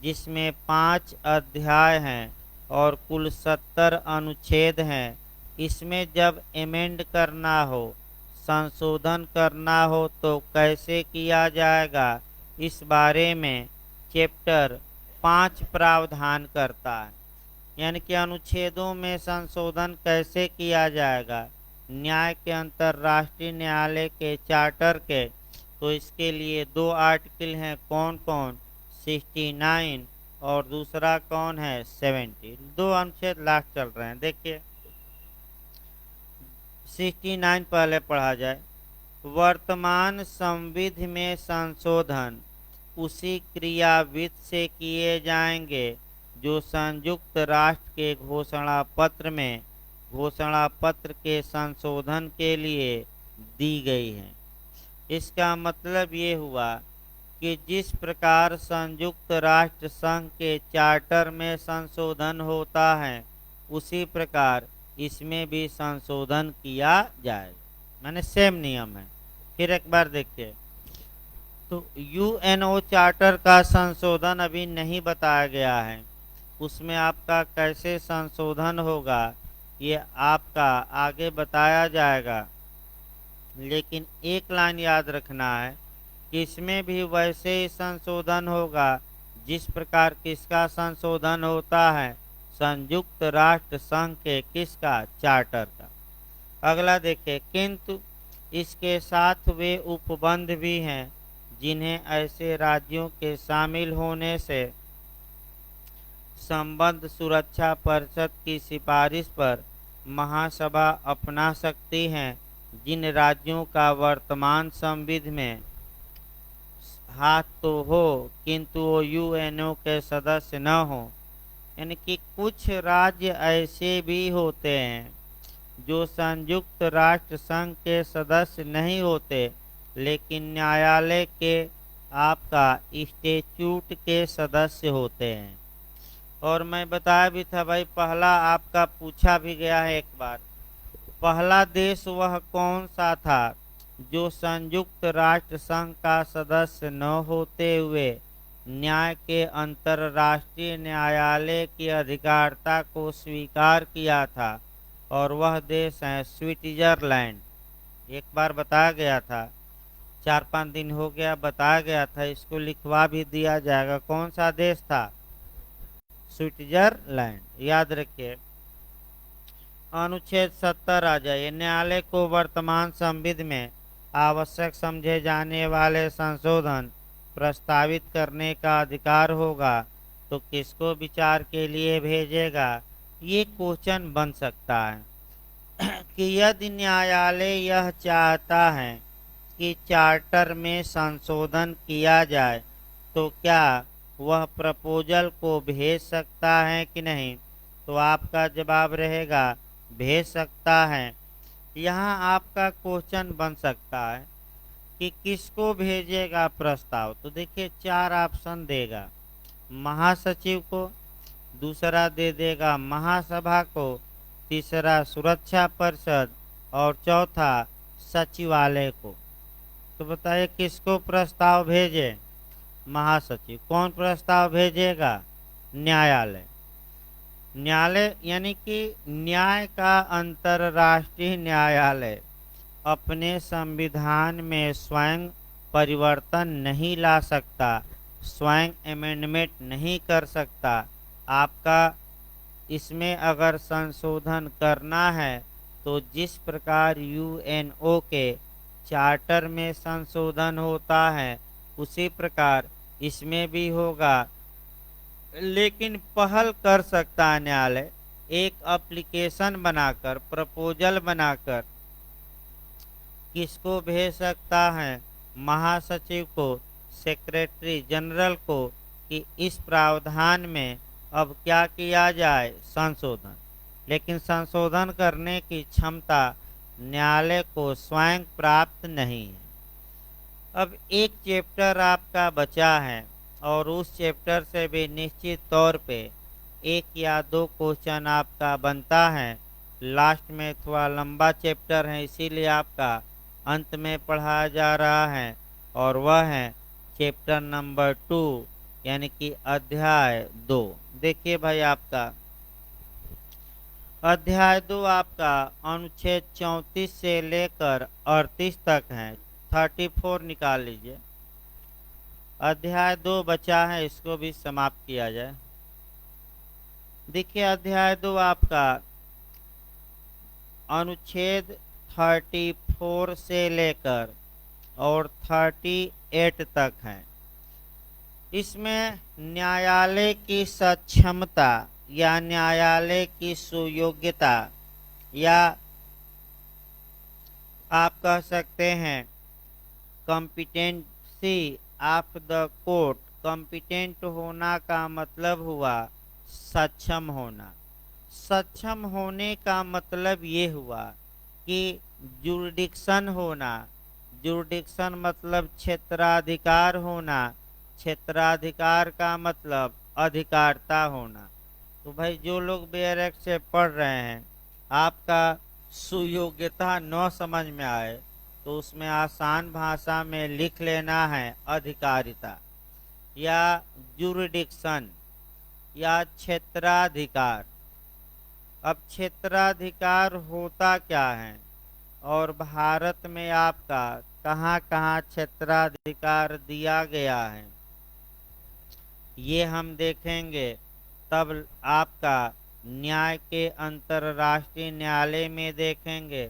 Speaker 1: जिसमें 5 अध्याय हैं और कुल 70 अनुच्छेद हैं। इसमें जब एमेंड करना हो, संशोधन करना हो, तो कैसे किया जाएगा, इस बारे में चैप्टर 5 प्रावधान करता है। यानी कि अनुच्छेदों में संशोधन कैसे किया जाएगा न्याय के अंतर्राष्ट्रीय न्यायालय के चार्टर के, तो इसके लिए 2 आर्टिकल हैं। कौन कौन? 69 और दूसरा कौन है? 70। 2 अनुच्छेद लास्ट चल रहे हैं। देखिए 69 पहले पढ़ा जाए। वर्तमान संविधि में संशोधन उसी क्रियाविधि से किए जाएंगे जो संयुक्त राष्ट्र के घोषणा पत्र के संशोधन के लिए दी गई है। इसका मतलब ये हुआ कि जिस प्रकार संयुक्त राष्ट्र संघ के चार्टर में संशोधन होता है, उसी प्रकार इसमें भी संशोधन किया जाएगा। माने सेम नियम है। फिर एक बार देखिए, तो यूएनओ चार्टर का संशोधन अभी नहीं बताया गया है। उसमें आपका कैसे संशोधन होगा ये आपका आगे बताया जाएगा। लेकिन एक लाइन याद रखना है कि इसमें भी वैसे ही संशोधन होगा जिस प्रकार किसका संशोधन होता है? संयुक्त राष्ट्र संघ के किसका? चार्टर का। अगला देखिए, किंतु इसके साथ वे उपबंध भी हैं जिन्हें ऐसे राज्यों के शामिल होने से संबद्ध सुरक्षा परिषद की सिफारिश पर महासभा अपना सकती है, जिन राज्यों का वर्तमान संविधि में हाथ तो हो किंतु वो यूएनओ के सदस्य न हो। यानी कि कुछ राज्य ऐसे भी होते हैं जो संयुक्त राष्ट्र संघ के सदस्य नहीं होते, लेकिन न्यायालय के आपका स्टैट्यूट के सदस्य होते हैं। और मैं बताया भी था भाई, पहला आपका पूछा भी गया है एक बार, पहला देश वह कौन सा था जो संयुक्त राष्ट्र संघ का सदस्य न होते हुए न्याय के अंतर्राष्ट्रीय न्यायालय की अधिकारिता को स्वीकार किया था? और वह देश है स्विट्जरलैंड। एक बार बताया गया था, 4-5 दिन हो गया बताया गया था, इसको लिखवा भी दिया जाएगा। कौन सा देश था? स्विट्जरलैंड। याद रखिए। अनुच्छेद 70 आ जाइए। न्यायालय को वर्तमान संविधि में आवश्यक समझे जाने वाले संशोधन प्रस्तावित करने का अधिकार होगा, तो किसको विचार के लिए भेजेगा? ये क्वेश्चन बन सकता है कि यदि न्यायालय यह चाहता है कि चार्टर में संशोधन किया जाए, तो क्या वह प्रपोजल को भेज सकता है कि नहीं? तो आपका जवाब रहेगा भेज सकता है। यहाँ आपका क्वेश्चन बन सकता है कि किसको भेजेगा प्रस्ताव। तो देखिए 4 ऑप्शन देगा, महासचिव को, दूसरा दे देगा महासभा को, तीसरा सुरक्षा परिषद और चौथा सचिवालय को। तो बताइए किसको प्रस्ताव भेजे? महासचिव। कौन प्रस्ताव भेजेगा? न्यायालय। न्यायालय यानी कि न्याय का अंतर्राष्ट्रीय न्यायालय अपने संविधान में स्वयं परिवर्तन नहीं ला सकता, स्वयं अमेंडमेंट नहीं कर सकता। आपका इसमें अगर संशोधन करना है तो जिस प्रकार यूएनओ के चार्टर में संशोधन होता है, उसी प्रकार इसमें भी होगा, लेकिन पहल कर सकता है न्यायालय एक एप्लीकेशन बनाकर, प्रपोजल बनाकर किसको भेज सकता है, महासचिव को, सेक्रेटरी जनरल को, कि इस प्रावधान में अब क्या किया जाए, संशोधन। लेकिन संशोधन करने की क्षमता न्यायालय को स्वयं प्राप्त नहीं है। अब एक चैप्टर आपका बचा है और उस चैप्टर से भी निश्चित तौर पे एक या दो क्वेश्चन आपका बनता है। लास्ट में थोड़ा लंबा चैप्टर है, इसीलिए आपका अंत में पढ़ाया जा रहा है, और वह है चैप्टर नंबर 2 यानी कि अध्याय 2। देखिए भाई, आपका अध्याय 2 आपका अनुच्छेद 34 से लेकर 38 तक है। 34 निकाल लीजिए। अध्याय 2 बचा है, इसको भी समाप्त किया जाए। देखिए, अध्याय 2 आपका अनुच्छेद 34 से लेकर और 38 तक है। इसमें न्यायालय की सक्षमता या न्यायालय की सुयोग्यता, या आप कह सकते हैं competency of the court. Competent होना का मतलब हुआ सक्षम होना। सक्षम होने का मतलब ये हुआ कि जुरिडिक्शन होना। जुरिडिक्शन मतलब क्षेत्राधिकार होना। क्षेत्राधिकार का मतलब अधिकारता होना। तो भाई, जो लोग बेरक से पढ़ रहे हैं, आपका सुयोग्यता न समझ में आए तो उसमें आसान भाषा में लिख लेना है अधिकारिता, या जुरिडिक्शन, या क्षेत्राधिकार। अब क्षेत्राधिकार होता क्या है और भारत में आपका कहाँ कहाँ क्षेत्राधिकार दिया गया है, ये हम देखेंगे। तब आपका न्याय के अंतर्राष्ट्रीय न्यायालय में देखेंगे।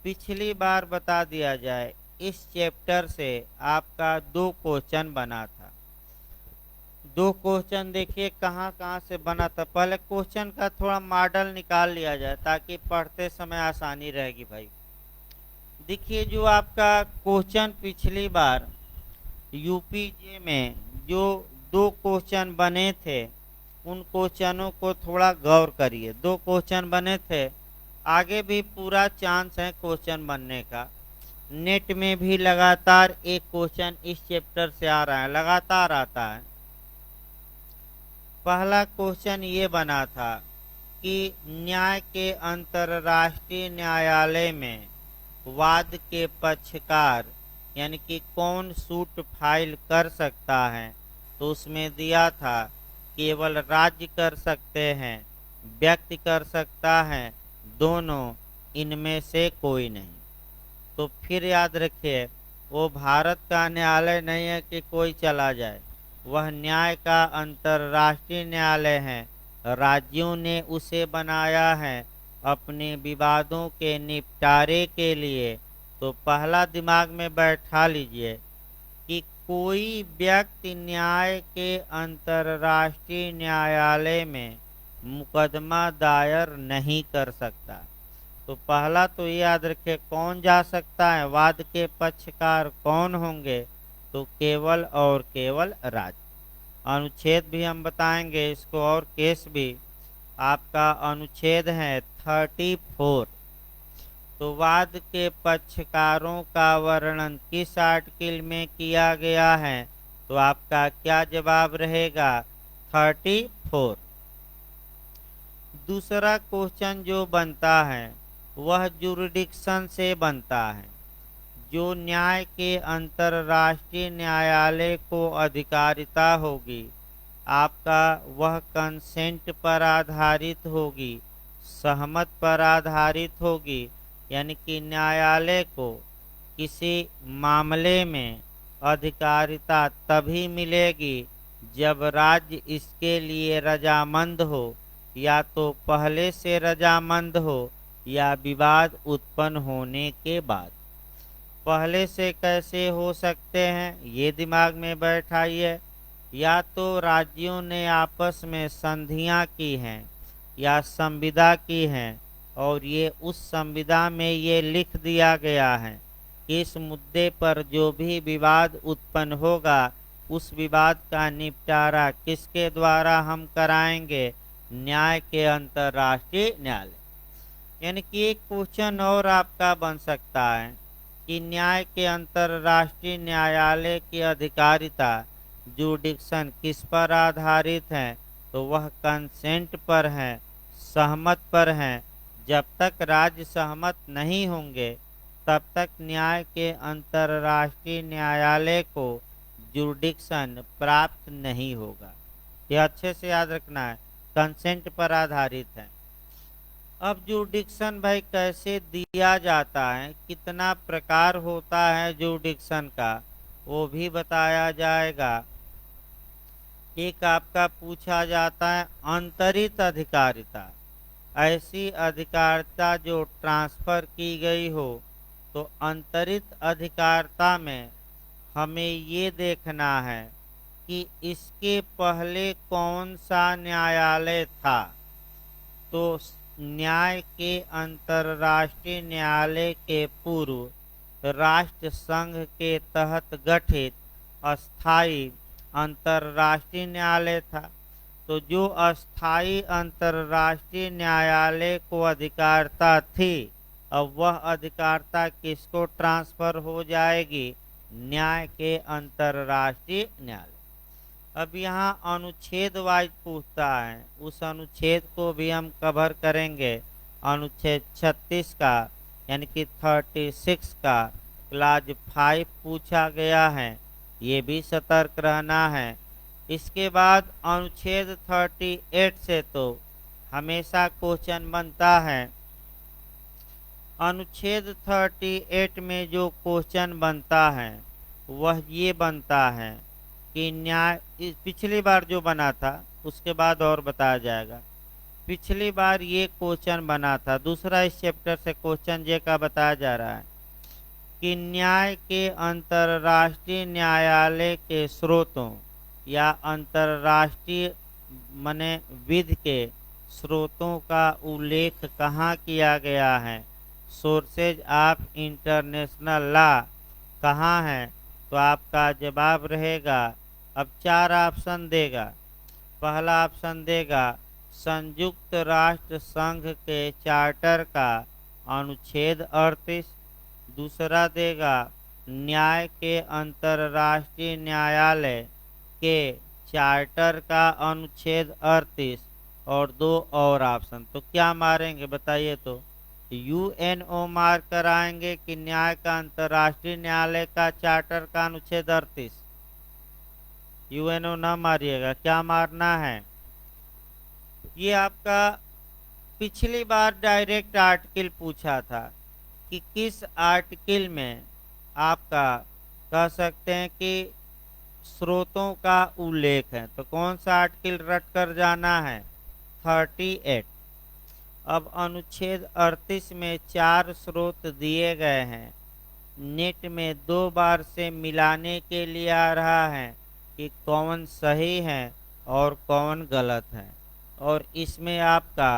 Speaker 1: पिछली बार बता दिया जाए, इस चैप्टर से आपका 2 क्वेश्चन बना था। 2 क्वेश्चन देखिए कहाँ कहाँ से बना था। पहले क्वेश्चन का थोड़ा मॉडल निकाल लिया जाए ताकि पढ़ते समय आसानी रहेगी भाई। देखिए, जो आपका क्वेश्चन पिछली बार यूपीजे में जो 2 क्वेश्चन बने थे, उन क्वेश्चनों को थोड़ा गौर करिए। 2 क्वेश्चन बने थे, आगे भी पूरा चांस है क्वेश्चन बनने का। नेट में भी लगातार एक क्वेश्चन इस चैप्टर से आ रहा है, लगातार आता है। पहला क्वेश्चन ये बना था कि न्याय के अंतर्राष्ट्रीय न्यायालय में वाद के पक्षकार यानी कि कौन सूट फाइल कर सकता है। तो उसमें दिया था केवल राज्य कर सकते हैं, व्यक्ति कर सकता है, दोनों, इनमें से कोई नहीं। तो फिर याद रखिए, वो भारत का न्यायालय नहीं है कि कोई चला जाए, वह न्याय का अंतर्राष्ट्रीय न्यायालय है। राज्यों ने उसे बनाया है अपने विवादों के निपटारे के लिए। तो पहला दिमाग में बैठा लीजिए कि कोई व्यक्ति न्याय के अंतर्राष्ट्रीय न्यायालय में मुकदमा दायर नहीं कर सकता। तो पहला तो ये याद रखे, कौन जा सकता है, वाद के पक्षकार कौन होंगे, तो केवल और केवल राज्य। अनुच्छेद भी हम बताएंगे इसको, और केस भी। आपका अनुच्छेद है 34। तो वाद के पक्षकारों का वर्णन किस आर्टिकल में किया गया है, तो आपका क्या जवाब रहेगा, 34। दूसरा क्वेश्चन जो बनता है वह जुरिडिक्शन से बनता है। जो न्याय के अंतर्राष्ट्रीय न्यायालय को अधिकारिता होगी, आपका वह कंसेंट पर आधारित होगी, सहमत पर आधारित होगी। यानी कि न्यायालय को किसी मामले में अधिकारिता तभी मिलेगी जब राज्य इसके लिए रजामंद हो, या तो पहले से रजामंद हो या विवाद उत्पन्न होने के बाद। पहले से कैसे हो सकते हैं, ये दिमाग में बैठाइए। या तो राज्यों ने आपस में संधियां की हैं या संविदा की हैं, और ये उस संविदा में ये लिख दिया गया है कि इस मुद्दे पर जो भी विवाद उत्पन्न होगा उस विवाद का निपटारा किसके द्वारा हम कराएंगे? न्याय के अंतर्राष्ट्रीय न्यायालय। यानी कि एक क्वेश्चन और आपका बन सकता है कि न्याय के अंतर्राष्ट्रीय न्यायालय की अधिकारिता जुडिक्शन किस पर आधारित है? तो वह कंसेंट पर है, सहमत पर है। जब तक राज्य सहमत नहीं होंगे तब तक न्याय के अंतर्राष्ट्रीय न्यायालय को जुडिक्शन प्राप्त नहीं होगा। यह अच्छे से याद रखना है, कंसेंट पर आधारित है। अब जुडिक्शन भाई कैसे दिया जाता है, कितना प्रकार होता है जुडिक्शन का, वो भी बताया जाएगा। एक आपका पूछा जाता है अंतरित अधिकारिता, ऐसी अधिकारिता जो ट्रांसफर की गई हो। तो अंतरित अधिकारिता में हमें ये देखना है कि इसके पहले कौन सा न्यायालय था। तो न्याय के अंतर्राष्ट्रीय न्यायालय के पूर्व राष्ट्र संघ के तहत गठित अस्थाई अंतर्राष्ट्रीय न्यायालय था। तो जो अस्थाई अंतर्राष्ट्रीय न्यायालय को अधिकारिता थी, अब वह अधिकारिता किसको ट्रांसफर हो जाएगी? न्याय के अंतर्राष्ट्रीय न्यायालय। अब यहाँ अनुच्छेद वाइज पूछता है, उस अनुच्छेद को भी हम कवर करेंगे। अनुच्छेद 36 का यानी कि 36 का क्लाज 5 पूछा गया है, ये भी सतर्क रहना है। इसके बाद अनुच्छेद 38 से तो हमेशा क्वेश्चन बनता है। अनुच्छेद 38 में जो क्वेश्चन बनता है वह ये बनता है कि न्याय, पिछली बार जो बना था उसके बाद और बताया जाएगा। पिछली बार ये क्वेश्चन बना था, दूसरा इस चैप्टर से क्वेश्चन जे का बताया जा रहा है कि न्याय के अंतर्राष्ट्रीय न्यायालय के स्रोतों या अंतर्राष्ट्रीय मने विधि के स्रोतों का उल्लेख कहाँ किया गया है? सोर्सेज ऑफ इंटरनेशनल लॉ कहाँ है? तो आपका जवाब रहेगा, अब 4 ऑप्शन देगा। पहला ऑप्शन देगा संयुक्त राष्ट्र संघ के चार्टर का अनुच्छेद 38। दूसरा देगा न्याय के अंतर्राष्ट्रीय न्यायालय के चार्टर का अनुच्छेद 38, और 2 और ऑप्शन। तो क्या मारेंगे बताइए? तो यूएनओ मार कर आएंगे कि न्याय का अंतर्राष्ट्रीय न्यायालय का चार्टर का अनुच्छेद 38? यूएनओ ना मारिएगा, क्या मारना है? ये आपका पिछली बार डायरेक्ट आर्टिकल पूछा था कि किस आर्टिकल में आपका कह सकते हैं कि स्रोतों का उल्लेख है। तो कौन सा आर्टिकल रट कर जाना है? 38। अब अनुच्छेद 38 में 4 स्रोत दिए गए हैं। नेट में 2 बार से मिलाने के लिए आ रहा है कि कौन सही है और कौन गलत है, और इसमें आपका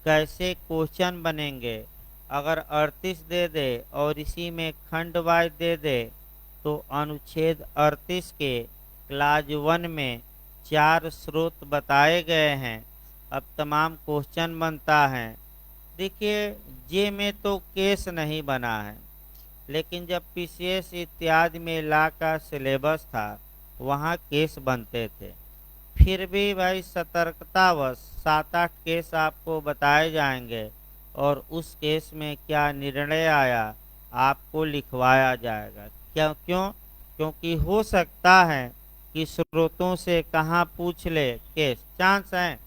Speaker 1: कैसे क्वेश्चन बनेंगे। अगर 38 दे दे और इसी में खंड वाइज दे दे तो अनुच्छेद 38 के क्लाज 1 में 4 स्रोत बताए गए हैं। अब तमाम क्वेश्चन बनता है। देखिए जे में तो केस नहीं बना है, लेकिन जब पीसीएस इत्यादि में लॉ का सिलेबस था वहाँ केस बनते थे। फिर भी भाई सतर्कतावश 7-8 केस आपको बताए जाएंगे, और उस केस में क्या निर्णय आया आपको लिखवाया जाएगा। क्यों? क्योंकि हो सकता है कि स्रोतों से कहाँ पूछ ले केस, चांस है।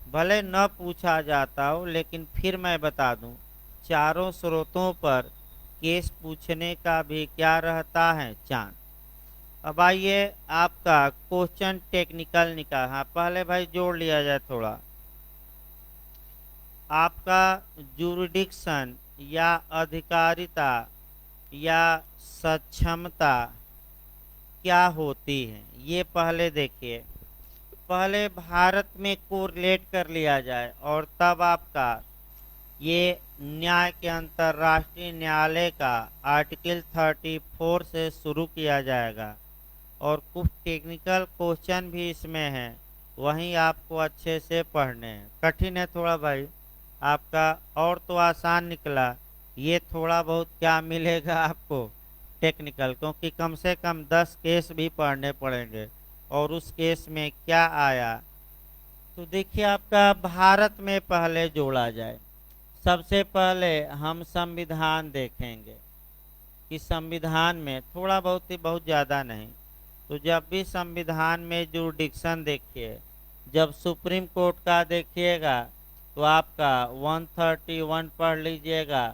Speaker 1: भले न पूछा जाता हो, लेकिन फिर मैं बता दूं, चारों स्रोतों पर केस पूछने का भी क्या रहता है? चांस। अब आइए आपका क्वेश्चन टेक्निकल निकाल। हाँ पहले भाई जोड़ लिया जाए थोड़ा। आपका जुरिडिक्शन या अधिकारिता या सक्षमता क्या होती हैं, ये पहले देखिए। पहले भारत में कोरिलेट कर लिया जाए और तब आपका ये न्याय के अंतर्राष्ट्रीय न्यायालय का आर्टिकल 34 से शुरू किया जाएगा और कुछ टेक्निकल क्वेश्चन भी इसमें हैं, वहीं आपको अच्छे से पढ़ने हैं। कठिन है थोड़ा भाई आपका, और तो आसान निकला, ये थोड़ा बहुत क्या मिलेगा आपको टेक्निकल, क्योंकि कम से कम 10 केस भी पढ़ने पड़ेंगे और उस केस में क्या आया। तो देखिए आपका भारत में पहले जोड़ा जाए, सबसे पहले हम संविधान देखेंगे कि संविधान में थोड़ा बहुत ही, बहुत ज़्यादा नहीं। तो जब भी संविधान में जुरिडिक्शन देखिए, जब सुप्रीम कोर्ट का देखिएगा तो आपका 131 पढ़ लीजिएगा,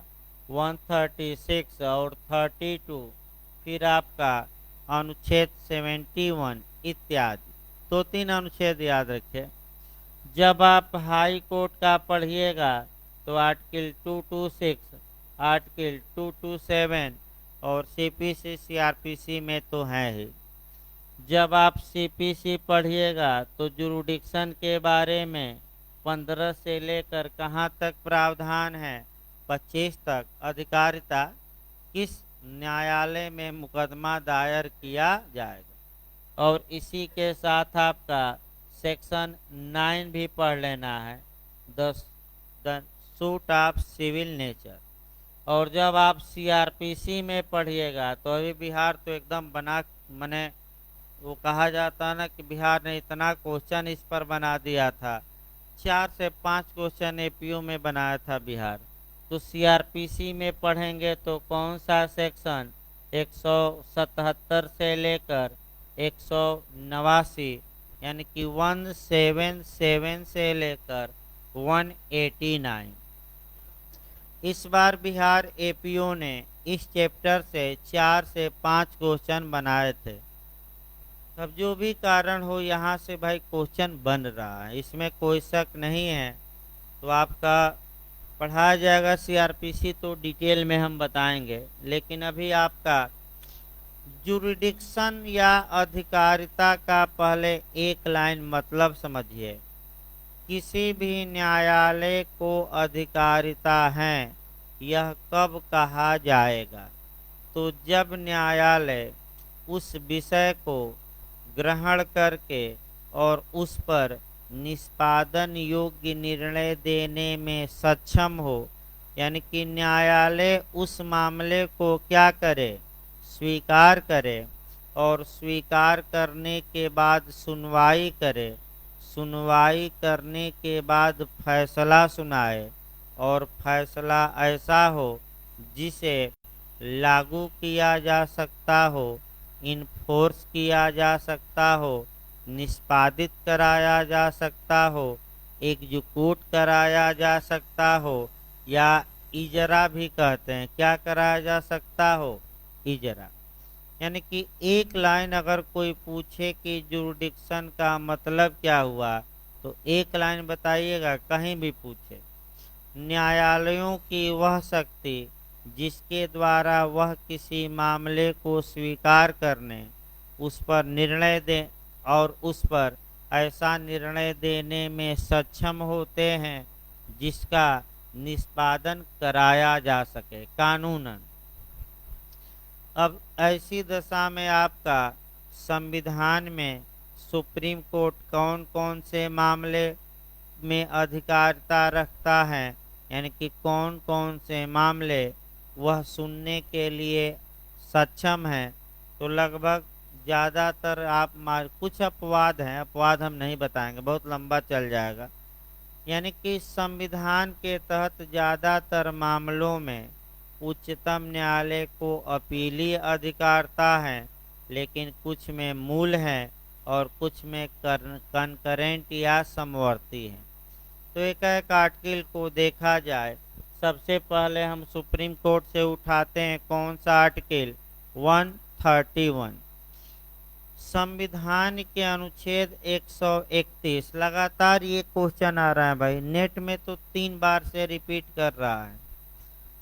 Speaker 1: 136 और 32, फिर आपका अनुच्छेद 71 इत्यादि, दो तीन अनुच्छेद याद रखें। जब आप हाई कोर्ट का पढ़िएगा तो आर्टिकल 226, आर्टिकल 227 और सीपीसी सीआरपीसी में तो है ही। जब आप सीपीसी पढ़िएगा तो जुरिडिक्शन के बारे में 15 से लेकर कहाँ तक प्रावधान है, 25 तक। अधिकारिता, किस न्यायालय में मुकदमा दायर किया जाएगा, और इसी के साथ आपका सेक्शन 9 भी पढ़ लेना है, the suit of civil nature. और जब आप सीआरपीसी में पढ़िएगा तो अभी बिहार तो एकदम बना, मने वो कहा जाता है ना कि बिहार ने इतना क्वेश्चन इस पर बना दिया था, 4 से 5 क्वेश्चन एपीओ में बनाया था बिहार। तो सीआरपीसी में पढ़ेंगे तो कौन सा सेक्शन 177 से लेकर 189, यानी कि 177 से लेकर 189। इस बार बिहार एपीओ ने इस चैप्टर से 4 से 5 क्वेश्चन बनाए थे। अब जो भी कारण हो, यहाँ से भाई क्वेश्चन बन रहा है, इसमें कोई शक नहीं है। तो आपका पढ़ाया जाएगा सीआरपीसी, तो डिटेल में हम बताएंगे। लेकिन अभी आपका जुरिडिक्शन या अधिकारिता का पहले एक लाइन मतलब समझिए। किसी भी न्यायालय को अधिकारिता है, यह कब कहा जाएगा? तो जब न्यायालय उस विषय को ग्रहण करके और उस पर निष्पादन योग्य निर्णय देने में सक्षम हो, यानी कि न्यायालय उस मामले को क्या करे, स्वीकार करे, और स्वीकार करने के बाद सुनवाई करे, सुनवाई करने के बाद फैसला सुनाए, और फैसला ऐसा हो जिसे लागू किया जा सकता हो, इन्फोर्स किया जा सकता हो, निष्पादित कराया जा सकता हो, एग्जीक्यूट कराया जा सकता हो, या इजरा भी कहते हैं, क्या कराया जा सकता हो, इजरा। यानी कि एक लाइन अगर कोई पूछे कि जुरिडिक्शन का मतलब क्या हुआ, तो एक लाइन बताइएगा, कहीं भी पूछे। न्यायालयों की वह शक्ति जिसके द्वारा वह किसी मामले को स्वीकार करने, उस पर निर्णय दे और उस पर ऐसा निर्णय देने में सक्षम होते हैं जिसका निष्पादन कराया जा सके कानूनन। अब ऐसी दशा में आपका संविधान में सुप्रीम कोर्ट कौन कौन से मामले में अधिकारिता रखता है, यानी कि कौन कौन से मामले वह सुनने के लिए सक्षम है। तो लगभग ज़्यादातर आप कुछ अपवाद हैं, अपवाद हम नहीं बताएंगे, बहुत लंबा चल जाएगा। यानी कि संविधान के तहत ज़्यादातर मामलों में उच्चतम न्यायालय को अपीलीय अधिकारिता है, लेकिन कुछ में मूल है और कुछ में कनकरेंट या समवर्ती है। तो एक एक आर्टिकल को देखा जाए, सबसे पहले हम सुप्रीम कोर्ट से उठाते हैं कौन सा आर्टिकल, 131। संविधान के अनुच्छेद 131। लगातार ये क्वेश्चन आ रहा है भाई, नेट में तो 3 बार से रिपीट कर रहा है।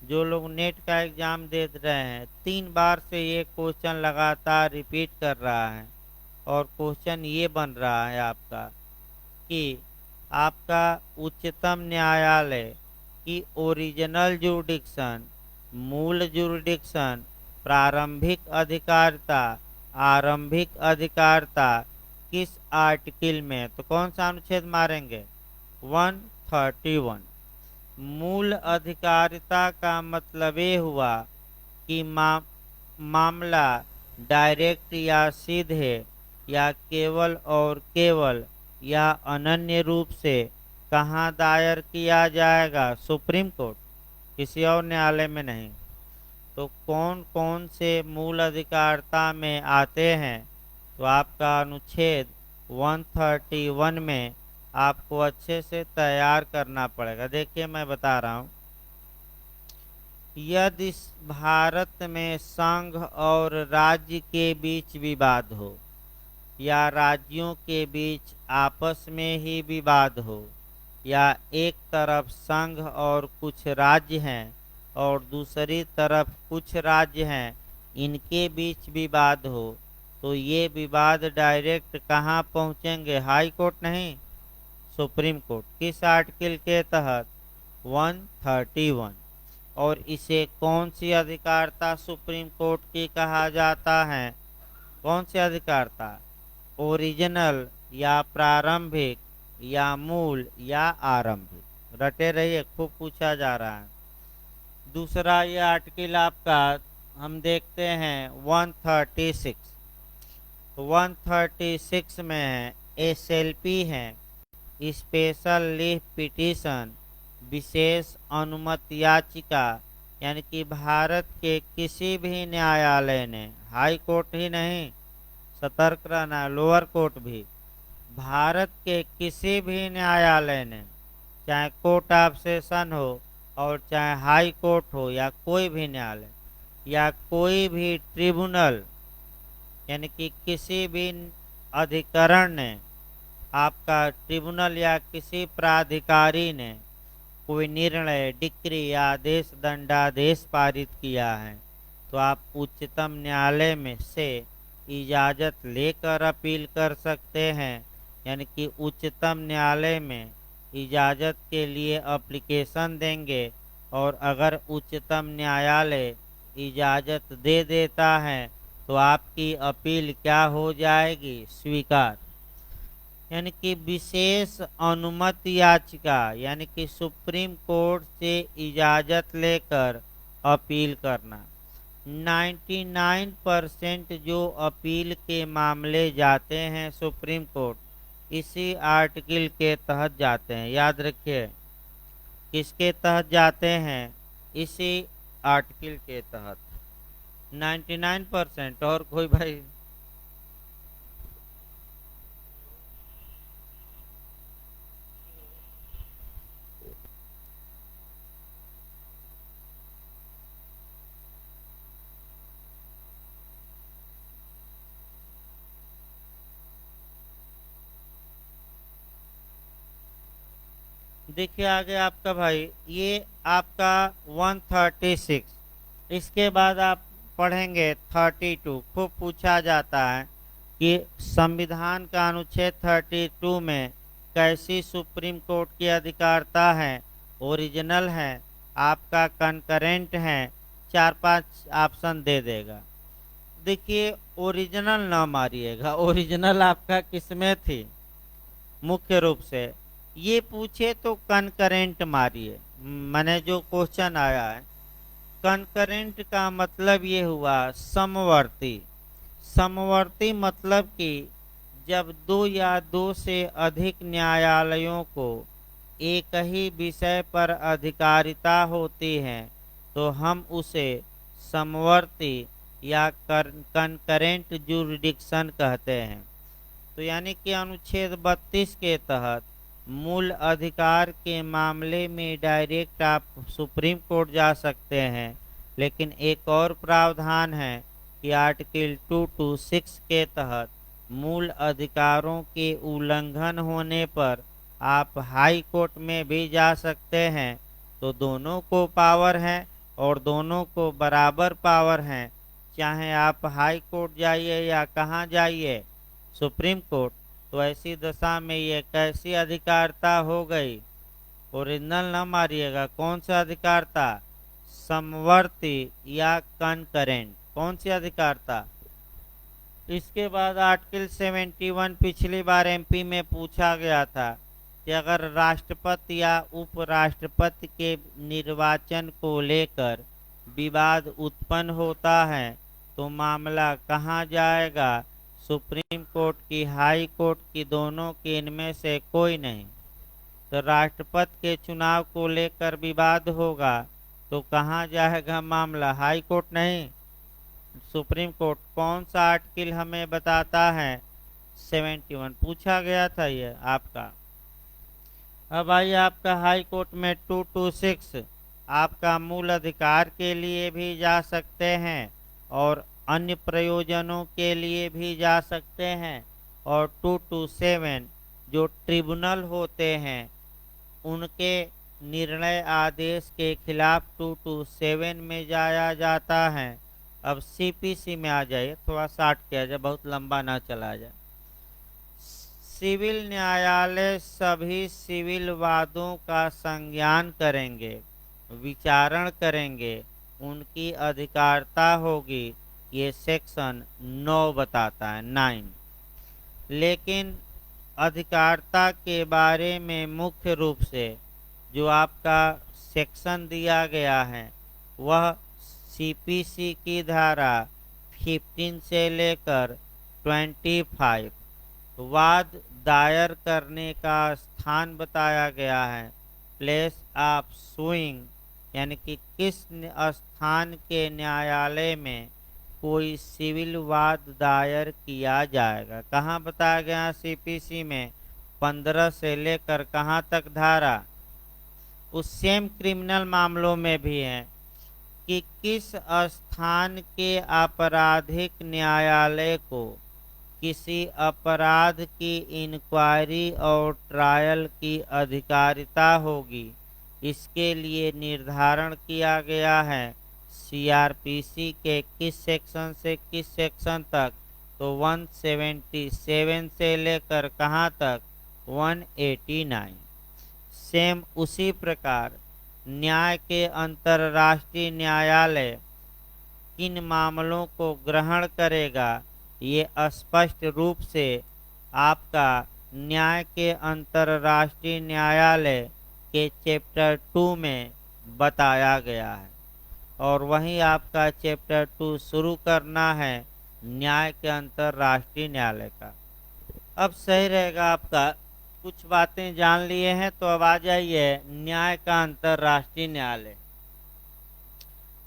Speaker 1: जो लोग नेट का एग्जाम दे रहे हैं 3 बार से ये क्वेश्चन लगातार रिपीट कर रहा है और क्वेश्चन ये बन रहा है आपका कि आपका उच्चतम न्यायालय की ओरिजिनल जुरिडिक्शन, मूल जुरिडिक्शन, प्रारंभिक अधिकारिता, आरंभिक अधिकारिता किस आर्टिकल में, तो कौन सा अनुच्छेद मारेंगे 131। मूल अधिकारिता का मतलब ये हुआ कि मामला डायरेक्ट या सीधे या केवल और केवल या अनन्य रूप से कहाँ दायर किया जाएगा, सुप्रीम कोर्ट, किसी और न्यायालय में नहीं। तो कौन कौन से मूल अधिकारिता में आते हैं, तो आपका अनुच्छेद 131 में आपको अच्छे से तैयार करना पड़ेगा। देखिए मैं बता रहा हूँ, यदि भारत में संघ और राज्य के बीच विवाद हो या राज्यों के बीच आपस में ही विवाद हो या एक तरफ संघ और कुछ राज्य हैं और दूसरी तरफ कुछ राज्य हैं, इनके बीच विवाद हो, तो ये विवाद डायरेक्ट कहाँ पहुँचेंगे, हाई कोर्ट नहीं, सुप्रीम कोर्ट। किस आर्टिकल के तहत 131। और इसे कौन सी अधिकारिता सुप्रीम कोर्ट की कहा जाता है, कौन सी अधिकारिता, ओरिजिनल या प्रारंभिक या मूल या आरंभिक। रटे रहिए, खूब पूछा जा रहा है। दूसरा ये आर्टिकल आपका हम देखते हैं 136। 136 में है एसएलपी है, स्पेशल लीव पिटीशन, विशेष अनुमति याचिका, यानी कि भारत के किसी भी न्यायालय ने, हाई कोर्ट ही नहीं, सतर्क रहना, लोअर कोर्ट भी, भारत के किसी भी न्यायालय ने, चाहे कोर्ट ऑफ सेशन हो और चाहे हाई कोर्ट हो या कोई भी न्यायालय या कोई भी ट्रिब्यूनल, यानी कि किसी भी अधिकरण ने, आपका ट्रिब्यूनल या किसी प्राधिकारी ने कोई निर्णय, डिक्री या आदेश, दंडादेश पारित किया है, तो आप उच्चतम न्यायालय में से इजाज़त लेकर अपील कर सकते हैं। यानी कि उच्चतम न्यायालय में इजाज़त के लिए एप्लीकेशन देंगे और अगर उच्चतम न्यायालय इजाज़त दे देता है तो आपकी अपील क्या हो जाएगी, स्वीकार। यानी कि विशेष अनुमति याचिका, यानी कि सुप्रीम कोर्ट से इजाज़त लेकर अपील करना। 99% जो अपील के मामले जाते हैं सुप्रीम कोर्ट, इसी आर्टिकल के तहत जाते हैं। याद रखिए, किसके तहत जाते हैं, इसी आर्टिकल के तहत 99%। और कोई भाई, देखिए आगे आपका भाई, ये आपका 136। इसके बाद आप पढ़ेंगे 32। खूब पूछा जाता है कि संविधान का अनुच्छेद 32 में कैसी सुप्रीम कोर्ट की अधिकारिता है, ओरिजिनल है, आपका कंकरेंट है, 4-5 ऑप्शन दे देगा। देखिए ओरिजिनल ना मारिएगा, ओरिजिनल आपका किसमें थी, मुख्य रूप से ये पूछे तो कनकरेंट मारिए। मैंने जो क्वेश्चन आया है, कनकरेंट का मतलब ये हुआ समवर्ती। समवर्ती मतलब कि जब दो या दो से अधिक न्यायालयों को एक ही विषय पर अधिकारिता होती है तो हम उसे समवर्ती या कनकरेंट जुरिडिक्शन कहते हैं। तो यानी कि अनुच्छेद 32 के तहत मूल अधिकार के मामले में डायरेक्ट आप सुप्रीम कोर्ट जा सकते हैं, लेकिन एक और प्रावधान है कि आर्टिकल 226 के तहत मूल अधिकारों के उल्लंघन होने पर आप हाई कोर्ट में भी जा सकते हैं। तो दोनों को पावर है और दोनों को बराबर पावर हैं, चाहे आप हाई कोर्ट जाइए या कहाँ जाइए, सुप्रीम कोर्ट, तो ऐसी दशा में ये कैसी अधिकारता हो गई? ओरिजिनल न मारिएगा, कौन सा अधिकारता? समवर्ती या कनकरेंट, कौन सी अधिकारता? इसके बाद आर्टिकल 71 पिछली बार एमपी में पूछा गया था कि अगर राष्ट्रपति या उपराष्ट्रपति के निर्वाचन को लेकर विवाद उत्पन्न होता है तो मामला कहाँ जाएगा? सुप्रीम कोर्ट की, हाई कोर्ट की, दोनों की, इनमें से कोई नहीं। तो राष्ट्रपति के चुनाव को लेकर विवाद होगा तो कहाँ जाएगा मामला? हाई कोर्ट नहीं, सुप्रीम कोर्ट। कौन सा आर्टिकल हमें बताता है? 71 पूछा गया था ये आपका। अब आइए आपका हाई कोर्ट में 226 आपका मूल अधिकार के लिए भी जा सकते हैं और अन्य प्रयोजनों के लिए भी जा सकते हैं, और 227 जो ट्रिब्यूनल होते हैं उनके निर्णय आदेश के खिलाफ 227 में जाया जाता है। अब सीपीसी में आ जाइए, थोड़ा शार्ट किया जाए, बहुत लंबा ना चला जाए। सिविल न्यायालय सभी सिविल वादों का संज्ञान करेंगे, विचारण करेंगे, उनकी अधिकारता होगी, ये सेक्शन 9 बताता है, 9। लेकिन अधिकारता के बारे में मुख्य रूप से जो आपका सेक्शन दिया गया है वह सीपीसी की धारा 15 से लेकर 25 वाद दायर करने का स्थान बताया गया है, प्लेस ऑफ सुइंग, यानी कि किस स्थान के न्यायालय में कोई सिविल वाद दायर किया जाएगा। कहाँ बताया गया? सीपीसी में 15 से लेकर कहाँ तक धारा? उस सेम क्रिमिनल मामलों में भी है कि किस स्थान के आपराधिक न्यायालय को किसी अपराध की इंक्वायरी और ट्रायल की अधिकारिता होगी, इसके लिए निर्धारण किया गया है सीआरपीसी के किस सेक्शन से किस सेक्शन तक? तो 177 से लेकर कहाँ तक? 189। सेम उसी प्रकार न्याय के अंतर्राष्ट्रीय न्यायालय किन मामलों को ग्रहण करेगा, ये स्पष्ट रूप से आपका न्याय के अंतर्राष्ट्रीय न्यायालय के चैप्टर 2 में बताया गया है, और वहीं आपका चैप्टर 2 शुरू करना है न्याय के अंतर्राष्ट्रीय न्यायालय का। अब सही रहेगा आपका, कुछ बातें जान लिए हैं तो अब आ जाइए न्याय का अंतर्राष्ट्रीय न्यायालय।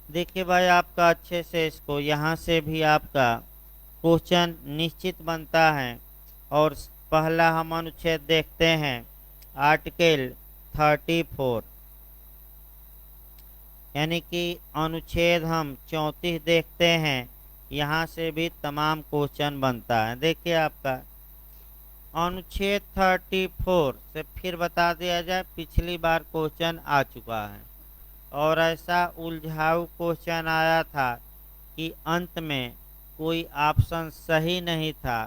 Speaker 1: देखिए भाई, आपका अच्छे से इसको यहाँ से भी आपका क्वेश्चन निश्चित बनता है। और पहला हम अनुच्छेद देखते हैं, आर्टिकल 34, यानी कि अनुच्छेद हम 34 देखते हैं, यहाँ से भी तमाम क्वेश्चन बनता है। देखिए आपका अनुच्छेद 34 से फिर बता दिया जाए, पिछली बार क्वेश्चन आ चुका है और ऐसा उलझाऊ क्वेश्चन आया था कि अंत में कोई ऑप्शन सही नहीं था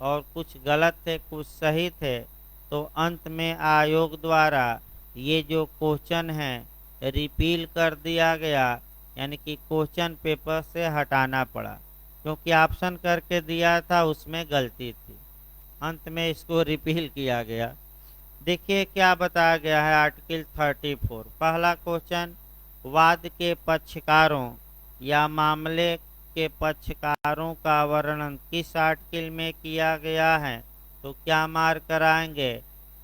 Speaker 1: और कुछ गलत थे कुछ सही थे, तो अंत में आयोग द्वारा ये जो क्वेश्चन है रिपील कर दिया गया, यानी कि क्वेश्चन पेपर से हटाना पड़ा, क्योंकि ऑप्शन करके दिया था उसमें गलती थी। अंत में इसको रिपील किया गया। देखिए क्या बताया गया है आर्टिकल 34। पहला क्वेश्चन, वाद के पक्षकारों या मामले के पक्षकारों का वर्णन किस आर्टिकल में किया गया है? तो क्या मार्क कराएंगे?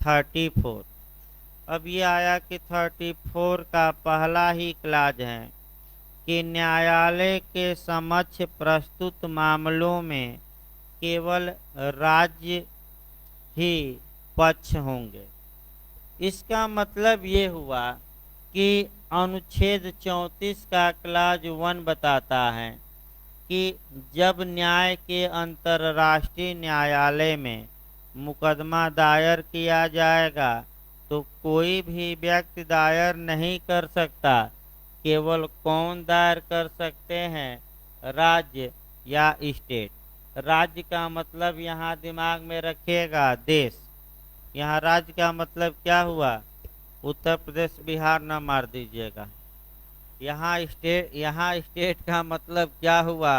Speaker 1: 34। अब ये आया कि 34 का पहला ही क्लाज है कि न्यायालय के समक्ष प्रस्तुत मामलों में केवल राज्य ही पक्ष होंगे। इसका मतलब ये हुआ कि अनुच्छेद 34 का क्लाज 1 बताता है कि जब न्याय के अंतर्राष्ट्रीय न्यायालय में मुकदमा दायर किया जाएगा तो कोई भी व्यक्ति दायर नहीं कर सकता केवल कौन दायर कर सकते हैं? राज्य या स्टेट। राज्य का मतलब यहाँ दिमाग में रखिएगा देश। यहाँ राज्य का मतलब क्या हुआ? उत्तर प्रदेश बिहार न मार दीजिएगा। यहाँ स्टेट का मतलब क्या हुआ?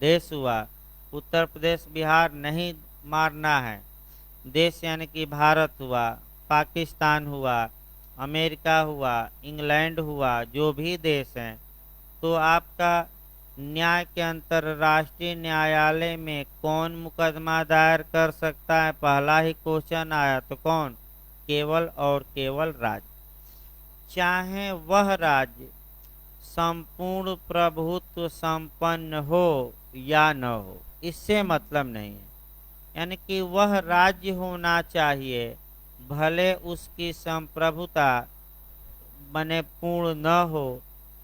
Speaker 1: देश हुआ। उत्तर प्रदेश बिहार नहीं मारना है। देश यानी कि भारत हुआ, पाकिस्तान हुआ, अमेरिका हुआ, इंग्लैंड हुआ, जो भी देश हैं। तो आपका न्याय के अंतर्राष्ट्रीय न्यायालय में कौन मुकदमा दायर कर सकता है? पहला ही क्वेश्चन आया तो कौन? केवल और केवल राज्य। चाहे वह राज्य संपूर्ण प्रभुत्व संपन्न हो या न हो, इससे मतलब नहीं है। यानी कि वह राज्य होना चाहिए, भले उसकी संप्रभुता बने पूर्ण न हो,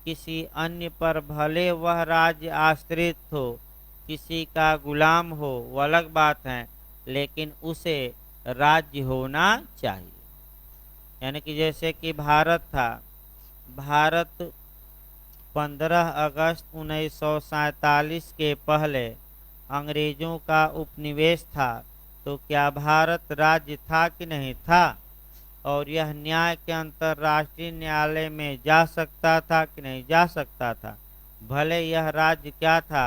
Speaker 1: किसी अन्य पर भले वह राज्य आश्रित हो, किसी का गुलाम हो, वो अलग बात है, लेकिन उसे राज्य होना चाहिए। यानी कि जैसे कि भारत था, भारत 15 अगस्त 1947 के पहले अंग्रेजों का उपनिवेश था। तो क्या भारत राज्य था कि नहीं था? और यह न्याय के अंतर्राष्ट्रीय न्यायालय में जा सकता था कि नहीं जा सकता था? भले यह राज्य क्या था?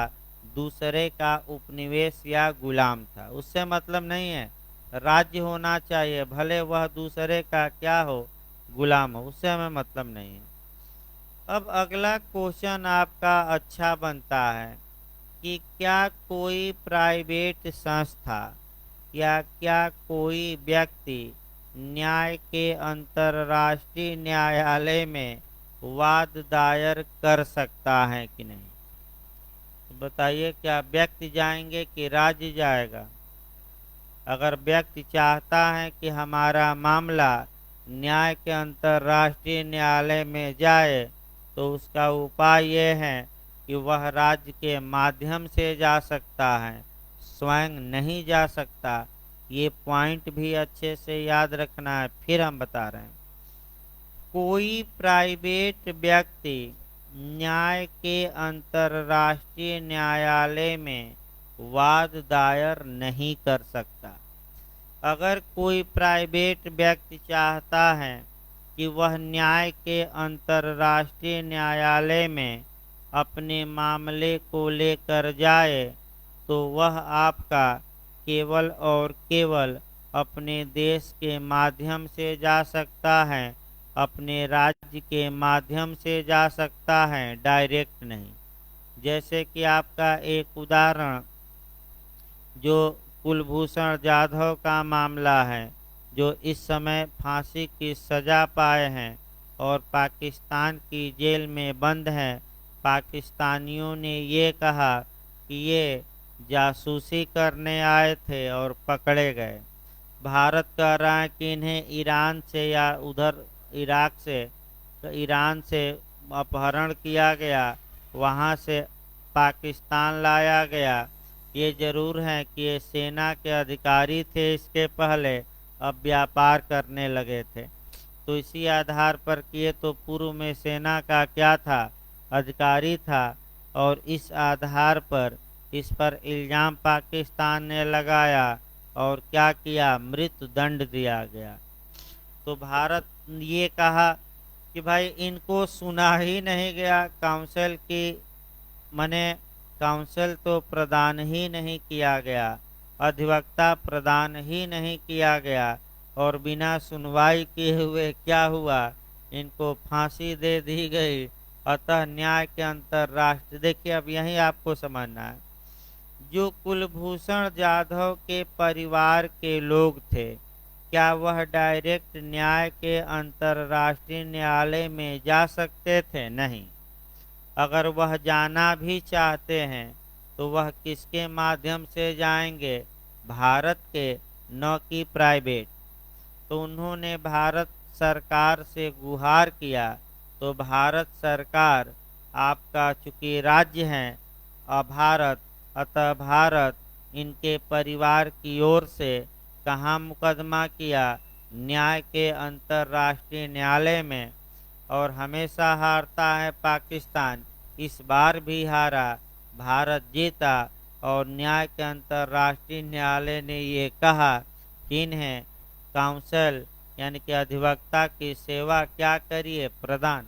Speaker 1: दूसरे का उपनिवेश या गुलाम था। उससे मतलब नहीं है, राज्य होना चाहिए, भले वह दूसरे का क्या हो? गुलाम हो। उससे हमें मतलब नहीं है। अब अगला क्वेश्चन आपका अच्छा बनता है कि क्या कोई प्राइवेट संस्था या क्या कोई व्यक्ति न्याय के अंतर्राष्ट्रीय न्यायालय में वाद दायर कर सकता है कि नहीं? तो बताइए, क्या व्यक्ति जाएंगे कि राज्य जाएगा? अगर व्यक्ति चाहता है कि हमारा मामला न्याय के अंतर्राष्ट्रीय न्यायालय में जाए, तो उसका उपाय यह है कि वह राज्य के माध्यम से जा सकता है, स्वयं नहीं जा सकता। ये पॉइंट भी अच्छे से याद रखना है। फिर हम बता रहे हैं, कोई प्राइवेट व्यक्ति न्याय के अंतर्राष्ट्रीय न्यायालय में वाद दायर नहीं कर सकता। अगर कोई प्राइवेट व्यक्ति चाहता है कि वह न्याय के अंतर्राष्ट्रीय न्यायालय में अपने मामले को लेकर जाए, तो वह आपका केवल और केवल अपने देश के माध्यम से जा सकता है, अपने राज्य के माध्यम से जा सकता है, डायरेक्ट नहीं। जैसे कि आपका एक उदाहरण जो कुलभूषण जाधव का मामला है, जो इस समय फांसी की सजा पाए हैं और पाकिस्तान की जेल में बंद हैं। पाकिस्तानियों ने ये कहा कि ये जासूसी करने आए थे और पकड़े गए। भारत कह रहा है कि इन्हें ईरान से या उधर ईरान से अपहरण किया गया, वहाँ से पाकिस्तान लाया गया। ये जरूर है कि ये सेना के अधिकारी थे इसके पहले, अब व्यापार करने लगे थे। तो इसी आधार पर किए, तो पूर्व में सेना का क्या था? अधिकारी था। और इस आधार पर इस पर इल्जाम पाकिस्तान ने लगाया और क्या किया? मृत्यु दंड दिया गया। तो भारत ये कहा कि भाई इनको सुना ही नहीं गया, काउंसिल की मने काउंसिल तो प्रदान ही नहीं किया गया, अधिवक्ता प्रदान ही नहीं किया गया, और बिना सुनवाई किए हुए क्या हुआ? इनको फांसी दे दी गई। अतः न्याय के अंतर्राष्ट्रीय, देखिए अब यही आपको समझना है, जो कुलभूषण जाधव के परिवार के लोग थे, क्या वह डायरेक्ट न्याय के अंतर्राष्ट्रीय न्यायालय में जा सकते थे? नहीं। अगर वह जाना भी चाहते हैं तो वह किसके माध्यम से जाएंगे? भारत के, न कि प्राइवेट। तो उन्होंने भारत सरकार से गुहार किया। तो भारत सरकार आपका चूंकि राज्य है भारत, अतः भारत इनके परिवार की ओर से कहाँ मुकदमा किया? न्याय के अंतर्राष्ट्रीय न्यायालय में। और हमेशा हारता है पाकिस्तान, इस बार भी हारा, भारत जीता। और न्याय के अंतर्राष्ट्रीय न्यायालय ने ये कहा कि इन्हें काउंसिल यानी कि अधिवक्ता की सेवा क्या करिए, प्रदान।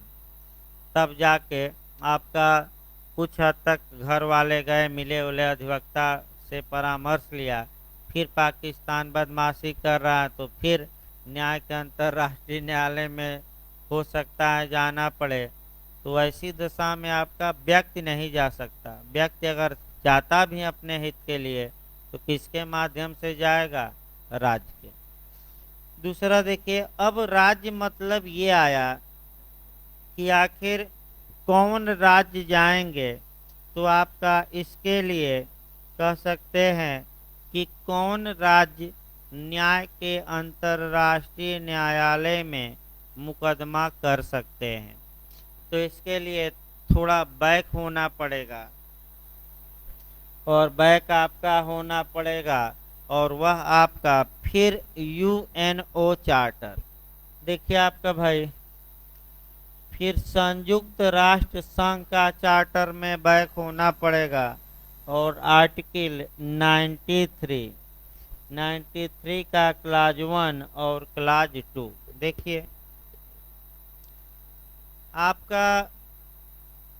Speaker 1: तब जाके आपका कुछ हद तक घर वाले गए, मिले उले अधिवक्ता से परामर्श लिया, फिर पाकिस्तान बदमाशी कर रहा है तो फिर न्याय के अंतर्राष्ट्रीय न्यायालय में हो सकता है जाना पड़े। तो ऐसी दशा में आपका व्यक्ति नहीं जा सकता। व्यक्ति अगर जाता भी अपने हित के लिए तो किसके माध्यम से जाएगा, राज्य के। दूसरा देखिए, अब राज्य मतलब ये आया कि आखिर कौन राज्य जाएंगे, तो आपका इसके लिए कह सकते हैं कि कौन राज्य न्याय के अंतर्राष्ट्रीय न्यायालय में मुकदमा कर सकते हैं। तो इसके लिए थोड़ा बैक होना पड़ेगा, और बैक आपका होना पड़ेगा, और वह आपका फिर यूएनओ चार्टर। देखिए आपका भाई, फिर संयुक्त राष्ट्र संघ का चार्टर में बैक होना पड़ेगा, और आर्टिकल 93 का क्लाज 1 और क्लाज 2। देखिए आपका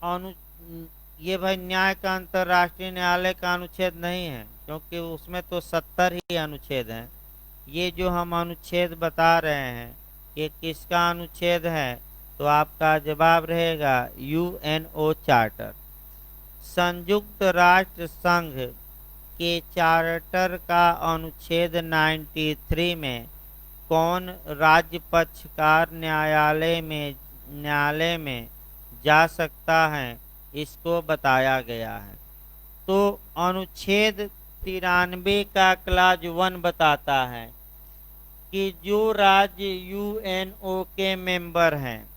Speaker 1: अनु ये भाई न्याय का अंतर्राष्ट्रीय न्यायालय का अनुच्छेद नहीं है, क्योंकि उसमें तो 70 ही अनुच्छेद हैं। ये जो हम अनुच्छेद बता रहे हैं ये किसका अनुच्छेद है, तो आपका जवाब रहेगा यूएनओ चार्टर। संयुक्त राष्ट्र संघ के चार्टर का अनुच्छेद 93 में कौन राज्य पक्षकार न्यायालय में जा सकता है, इसको बताया गया है। तो अनुच्छेद 93 का क्लाज 1 बताता है कि जो राज्य यूएनओ के मेंबर हैं,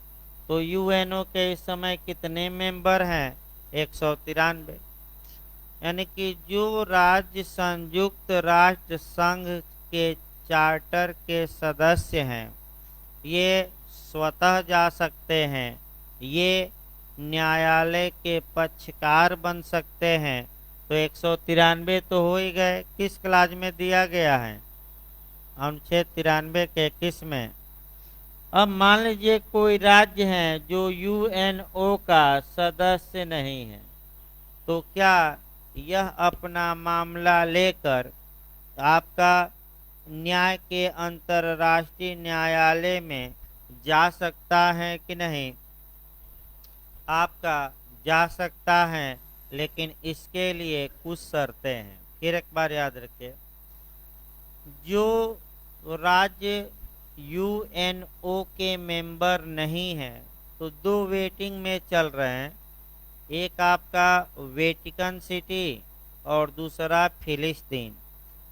Speaker 1: तो यूएनओ के इस समय कितने मेंबर हैं, 193। यानी कि जो राज्य संयुक्त राष्ट्र संघ के चार्टर के सदस्य हैं ये स्वतः जा सकते हैं, ये न्यायालय के पक्षकार बन सकते हैं। तो 193 तो हो ही गए, किस क्लाज में दिया गया है, अनुच्छेद 93 के 21 में। अब मान लीजिए कोई राज्य है जो यूएनओ का सदस्य नहीं है, तो क्या यह अपना मामला लेकर आपका न्याय के अंतर्राष्ट्रीय न्यायालय में जा सकता है कि नहीं, आपका जा सकता है, लेकिन इसके लिए कुछ शर्तें हैं। फिर एक बार याद रखिए, जो राज्य यूएनओ के मेंबर नहीं है तो दो वेटिंग में चल रहे हैं, एक आपका वेटिकन सिटी और दूसरा फिलिस्तीन।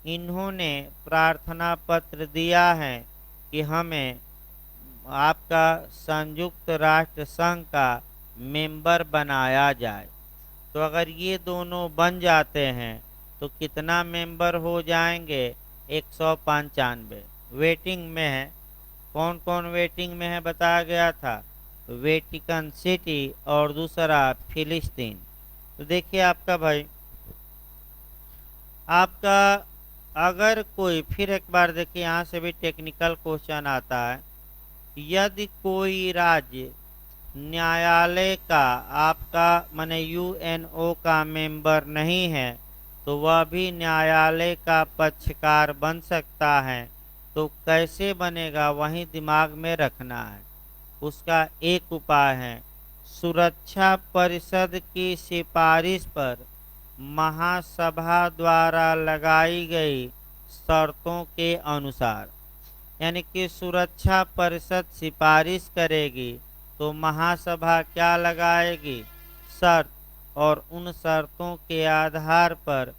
Speaker 1: इन्होंने प्रार्थना पत्र दिया है कि हमें आपका संयुक्त राष्ट्र संघ का मेंबर बनाया जाए। तो अगर ये दोनों बन जाते हैं तो कितना मेंबर हो जाएंगे, 195 वेटिंग में है। कौन कौन वेटिंग में है बताया गया था, वेटिकन सिटी और दूसरा फिलिस्तीन। तो देखिए आपका भाई, आपका अगर कोई, फिर एक बार देखिए यहाँ से भी टेक्निकल क्वेश्चन आता है, यदि कोई राज्य न्यायालय का आपका माने यूएनओ का मेंबर नहीं है तो वह भी न्यायालय का पक्षकार बन सकता है। तो कैसे बनेगा वही दिमाग में रखना है। उसका एक उपाय है, सुरक्षा परिषद की सिफारिश पर महासभा द्वारा लगाई गई शर्तों के अनुसार। यानी कि सुरक्षा परिषद सिफारिश करेगी तो महासभा क्या लगाएगी, शर्त, और उन शर्तों के आधार पर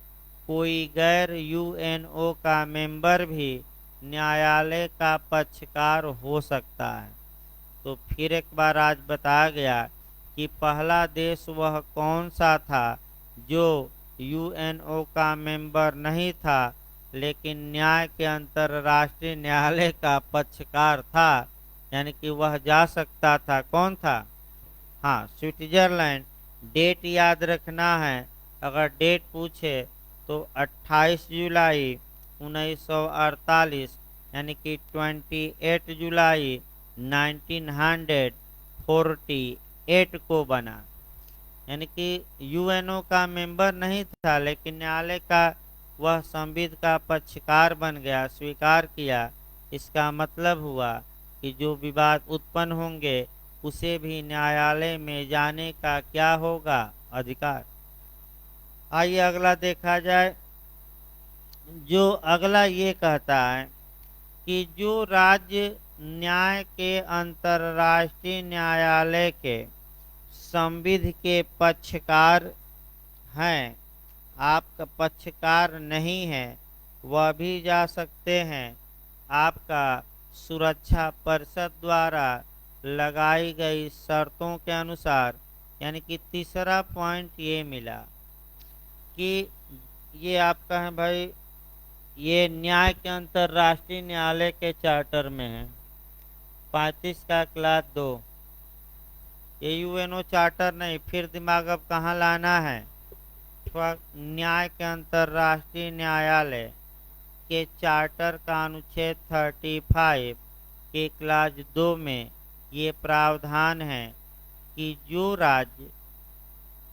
Speaker 1: कोई गैर यूएनओ का मेंबर भी न्यायालय का पक्षकार हो सकता है। तो फिर एक बार आज बताया गया कि पहला देश वह कौन सा था जो यूएनओ का मेंबर नहीं था लेकिन न्याय के अंतर्राष्ट्रीय न्यायालय का पक्षकार था, यानी कि वह जा सकता था। कौन था? हाँ, स्विट्जरलैंड। डेट याद रखना है, अगर डेट पूछे तो 28 जुलाई 1948, यानी कि 28 जुलाई 1948 को बना। यानी कि यूएनओ का मेंबर नहीं था, लेकिन न्यायालय का वह संविध का पक्षकार बन गया, स्वीकार किया। इसका मतलब हुआ कि जो विवाद उत्पन्न होंगे उसे भी न्यायालय में जाने का क्या होगा? अधिकार। आइए अगला देखा जाए। जो अगला ये कहता है कि जो राज्य न्याय के अंतर्राष्ट्रीय न्यायालय के संविध के पक्षकार हैं, आपका पक्षकार नहीं है, वह भी जा सकते हैं। आपका सुरक्षा परिषद द्वारा लगाई गई शर्तों के अनुसार। यानी कि तीसरा पॉइंट ये मिला कि ये आपका है भाई, ये न्याय के अंतर्राष्ट्रीय न्यायालय के चार्टर में है, 35 का क्लास 2। ये यूएनओ चार्टर नहीं, फिर दिमाग अब कहाँ लाना है? न्याय के अंतर्राष्ट्रीय न्यायालय के चार्टर का अनुच्छेद 35 के क्लास 2 में ये प्रावधान है कि जो राज्य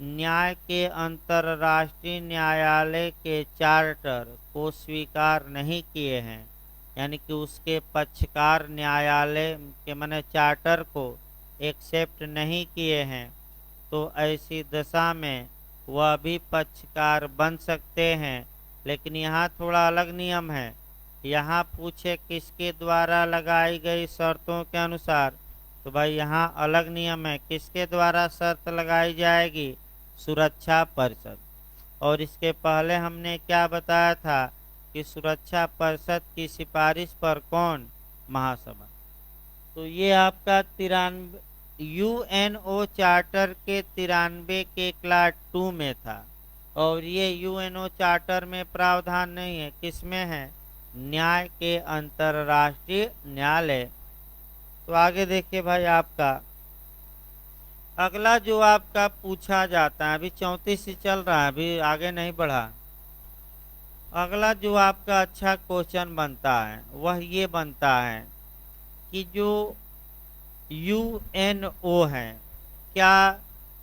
Speaker 1: न्याय के अंतर्राष्ट्रीय न्यायालय के चार्टर को स्वीकार नहीं किए हैं, यानी कि उसके पक्षकार न्यायालय के माने चार्टर को एक्सेप्ट नहीं किए हैं, तो ऐसी दशा में वह भी पक्षकार बन सकते हैं। लेकिन यहाँ थोड़ा अलग नियम है। यहाँ पूछे किसके द्वारा लगाई गई शर्तों के अनुसार, तो भाई यहाँ अलग नियम है। किसके द्वारा शर्त लगाई जाएगी? सुरक्षा परिषद। और इसके पहले हमने क्या बताया था कि सुरक्षा परिषद की सिफारिश पर कौन? महासभा। तो ये आपका 93 यूएनओ चार्टर के 93 के क्लास 2 में था। और ये यूएनओ चार्टर में प्रावधान नहीं है, किसमें है? न्याय के अंतर्राष्ट्रीय न्यायालय। तो आगे देखिए भाई, आपका अगला जो आपका पूछा जाता है, अभी 34 ही चल रहा है, अभी आगे नहीं बढ़ा। अगला जो आपका अच्छा क्वेश्चन बनता है वह ये बनता है कि जो यूएनओ है, क्या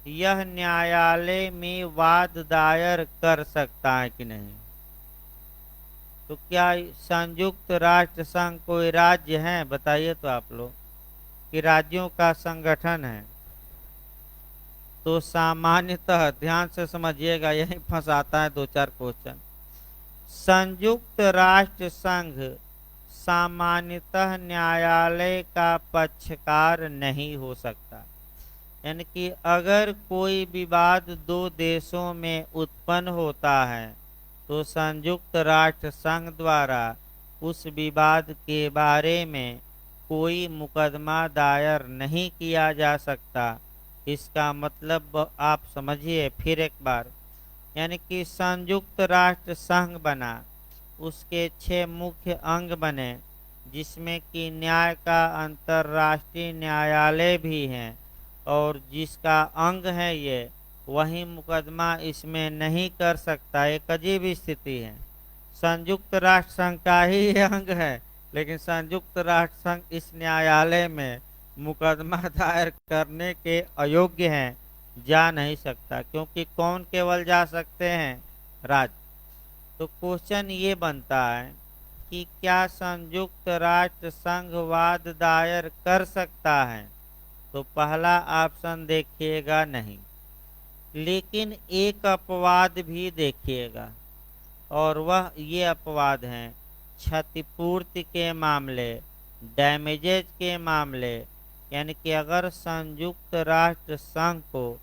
Speaker 1: यह न्यायालय में वाद दायर कर सकता है कि नहीं? तो क्या संयुक्त राष्ट्र संघ कोई राज्य है? बताइए तो आप लोग, कि राज्यों का संगठन है? तो सामान्यतः ध्यान से समझिएगा, यही फंसाता है 2-4 क्वेश्चन। संयुक्त राष्ट्र संघ सामान्यतः न्यायालय का पक्षकार नहीं हो सकता। यानी कि अगर कोई विवाद दो देशों में उत्पन्न होता है तो संयुक्त राष्ट्र संघ द्वारा उस विवाद के बारे में कोई मुकदमा दायर नहीं किया जा सकता। इसका मतलब आप समझिए फिर एक बार। यानी कि संयुक्त राष्ट्र संघ बना, उसके 6 मुख्य अंग बने, जिसमें कि न्याय का अंतर्राष्ट्रीय न्यायालय भी है, और जिसका अंग है ये, वही मुकदमा इसमें नहीं कर सकता। एक अजीब स्थिति है। संयुक्त राष्ट्र संघ का ही अंग है, लेकिन संयुक्त राष्ट्र संघ इस न्यायालय में मुकदमा दायर करने के अयोग्य हैं, जा नहीं सकता। क्योंकि कौन केवल जा सकते हैं? राज्य। तो क्वेश्चन ये बनता है कि क्या संयुक्त राष्ट्र संघ वाद दायर कर सकता है? तो पहला ऑप्शन देखिएगा नहीं, लेकिन एक अपवाद भी देखिएगा, और वह ये अपवाद है क्षतिपूर्ति के मामले, डैमेजेज के मामले। यानी कि अगर संयुक्त राष्ट्र संघ को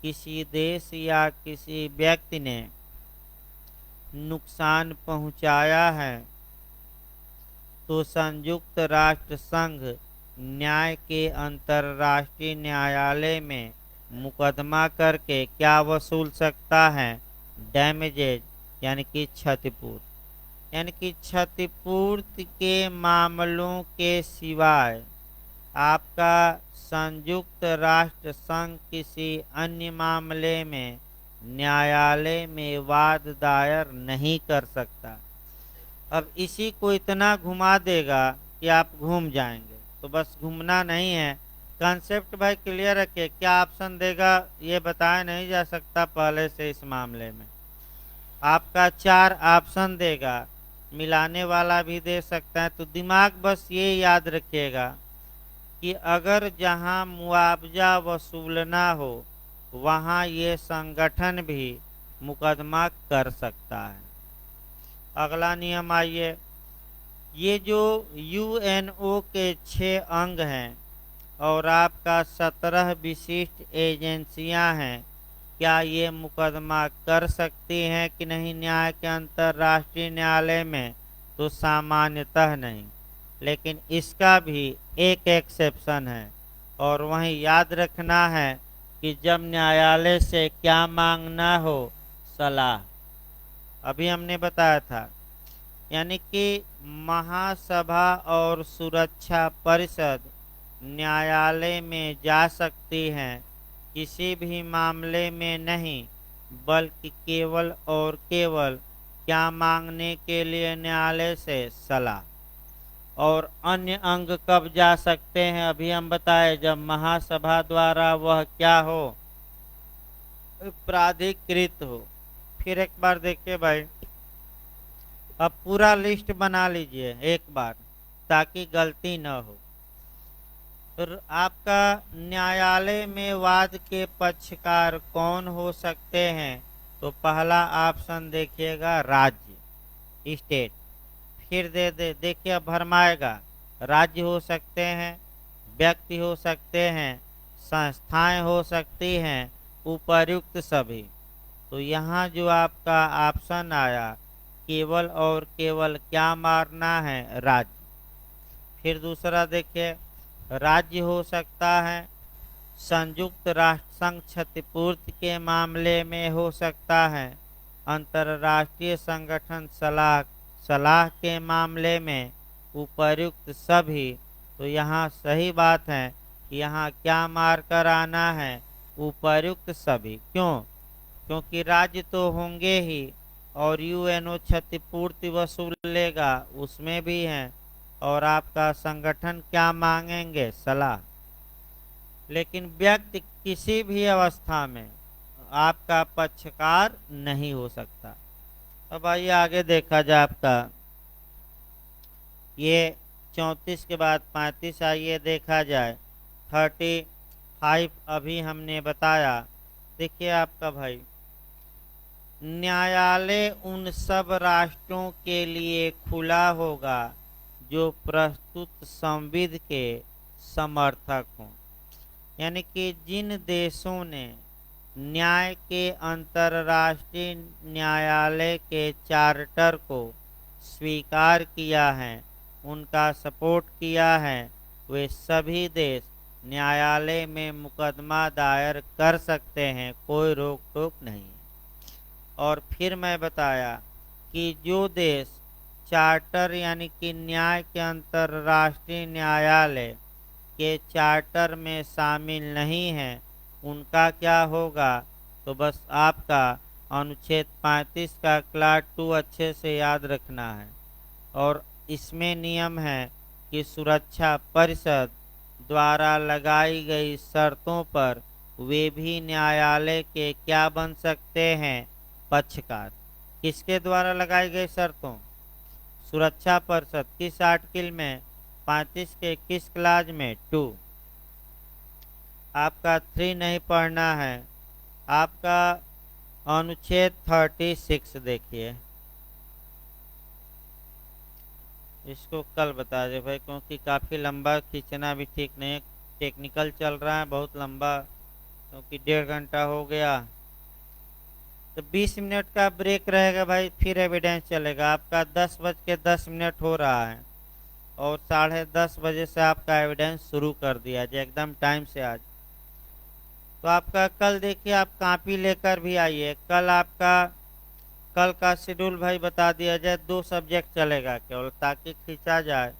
Speaker 1: किसी देश या किसी व्यक्ति ने नुकसान पहुंचाया है, तो संयुक्त राष्ट्र संघ न्याय के अंतर्राष्ट्रीय न्यायालय में मुकदमा करके क्या वसूल सकता है? डैमेजेज, यानी कि क्षतिपूर्ति। यानी कि क्षतिपूर्ति के मामलों के सिवाय आपका संयुक्त राष्ट्र संघ किसी अन्य मामले में न्यायालय में वाद दायर नहीं कर सकता। अब इसी को इतना घुमा देगा कि आप घूम जाएंगे। तो बस घूमना नहीं है, कॉन्सेप्ट भाई क्लियर रखिए। क्या ऑप्शन देगा ये बताया नहीं जा सकता पहले से इस मामले में। आपका 4 ऑप्शन देगा, मिलाने वाला भी दे सकता है। तो दिमाग बस ये याद रखिएगा कि अगर जहां मुआवजा वसूलना हो वहां ये संगठन भी मुकदमा कर सकता है। अगला नियम आइए, ये जो यूएनओ के 6 अंग हैं और आपका 17 विशिष्ट एजेंसियां हैं, क्या ये मुकदमा कर सकती हैं कि नहीं न्याय के अंतर्राष्ट्रीय न्यायालय में? तो सामान्यतः नहीं, लेकिन इसका भी एक एक्सेप्शन है। और वहीं याद रखना है कि जब न्यायालय से क्या मांगना हो, सलाह। अभी हमने बताया था, यानी कि महासभा और सुरक्षा परिषद न्यायालय में जा सकती हैं, किसी भी मामले में नहीं, बल्कि केवल और केवल क्या मांगने के लिए? न्यायालय से सलाह। और अन्य अंग कब जा सकते हैं? अभी हम बताए, जब महासभा द्वारा वह क्या हो? प्राधिकृत हो। फिर एक बार देखिए भाई, अब पूरा लिस्ट बना लीजिए एक बार ताकि गलती न हो। तो आपका न्यायालय में वाद के पक्षकार कौन हो सकते हैं? तो पहला ऑप्शन देखिएगा, राज्य, स्टेट। फिर देखिए अब भरमाएगा, राज्य हो सकते हैं, व्यक्ति हो सकते हैं, संस्थाएं हो सकती हैं, उपर्युक्त सभी। तो यहाँ जो आपका ऑप्शन आया, केवल और केवल क्या मारना है? राज्य। फिर दूसरा देखिए, राज्य हो सकता है, संयुक्त राष्ट्र संघ क्षतिपूर्ति के मामले में हो सकता है, अंतर्राष्ट्रीय संगठन सलाह के मामले में, उपर्युक्त सभी। तो यहाँ सही बात है, यहाँ क्या मार कर आना है? उपर्युक्त सभी। क्यों? क्योंकि राज्य तो होंगे ही, और यूएनओ क्षतिपूर्ति वसूल लेगा, उसमें भी हैं, और आपका संगठन क्या मांगेंगे? सलाह। लेकिन व्यक्ति किसी भी अवस्था में आपका पक्षकार नहीं हो सकता। अब आइए आगे देखा जाए, आपका ये 34 के बाद 35 आइए देखा जाए। 35 अभी हमने बताया। देखिए आपका भाई, न्यायालय उन सब राष्ट्रों के लिए खुला होगा जो प्रस्तुत संविध के समर्थक हों। यानी कि जिन देशों ने न्याय के अंतर्राष्ट्रीय न्यायालय के चार्टर को स्वीकार किया है, उनका सपोर्ट किया है, वे सभी देश न्यायालय में मुकदमा दायर कर सकते हैं, कोई रोक टोक नहीं। और फिर मैं बताया कि जो देश चार्टर यानी कि न्याय के अंतर्राष्ट्रीय न्यायालय के चार्टर में शामिल नहीं है, उनका क्या होगा? तो बस आपका अनुच्छेद 35 का क्लास 2 अच्छे से याद रखना है। और इसमें नियम है कि सुरक्षा परिषद द्वारा लगाई गई शर्तों पर वे भी न्यायालय के क्या बन सकते हैं? पक्षकार। किसके द्वारा लगाई गई शर्तों? सुरक्षा परिषद। किस आर्टिकल में? 35 के किस क्लाज में? 2। आपका 3 नहीं पढ़ना है, आपका अनुच्छेद 36 देखिए। इसको कल बता दे भाई, क्योंकि काफ़ी लंबा खींचना भी ठीक नहीं है। टेक्निकल चल रहा है बहुत लंबा, क्योंकि 1.5 घंटा हो गया। तो 20 मिनट का ब्रेक रहेगा भाई, फिर एविडेंस चलेगा। आपका 10:10 हो रहा है और 10:30 बजे से आपका एविडेंस शुरू कर दिया जाए, एकदम टाइम से आज। तो आपका कल देखिए, आप कॉपी लेकर भी आइए। कल का शेड्यूल भाई बता दिया जाए। 2 सब्जेक्ट चलेगा केवल, ताकि खींचा जाए।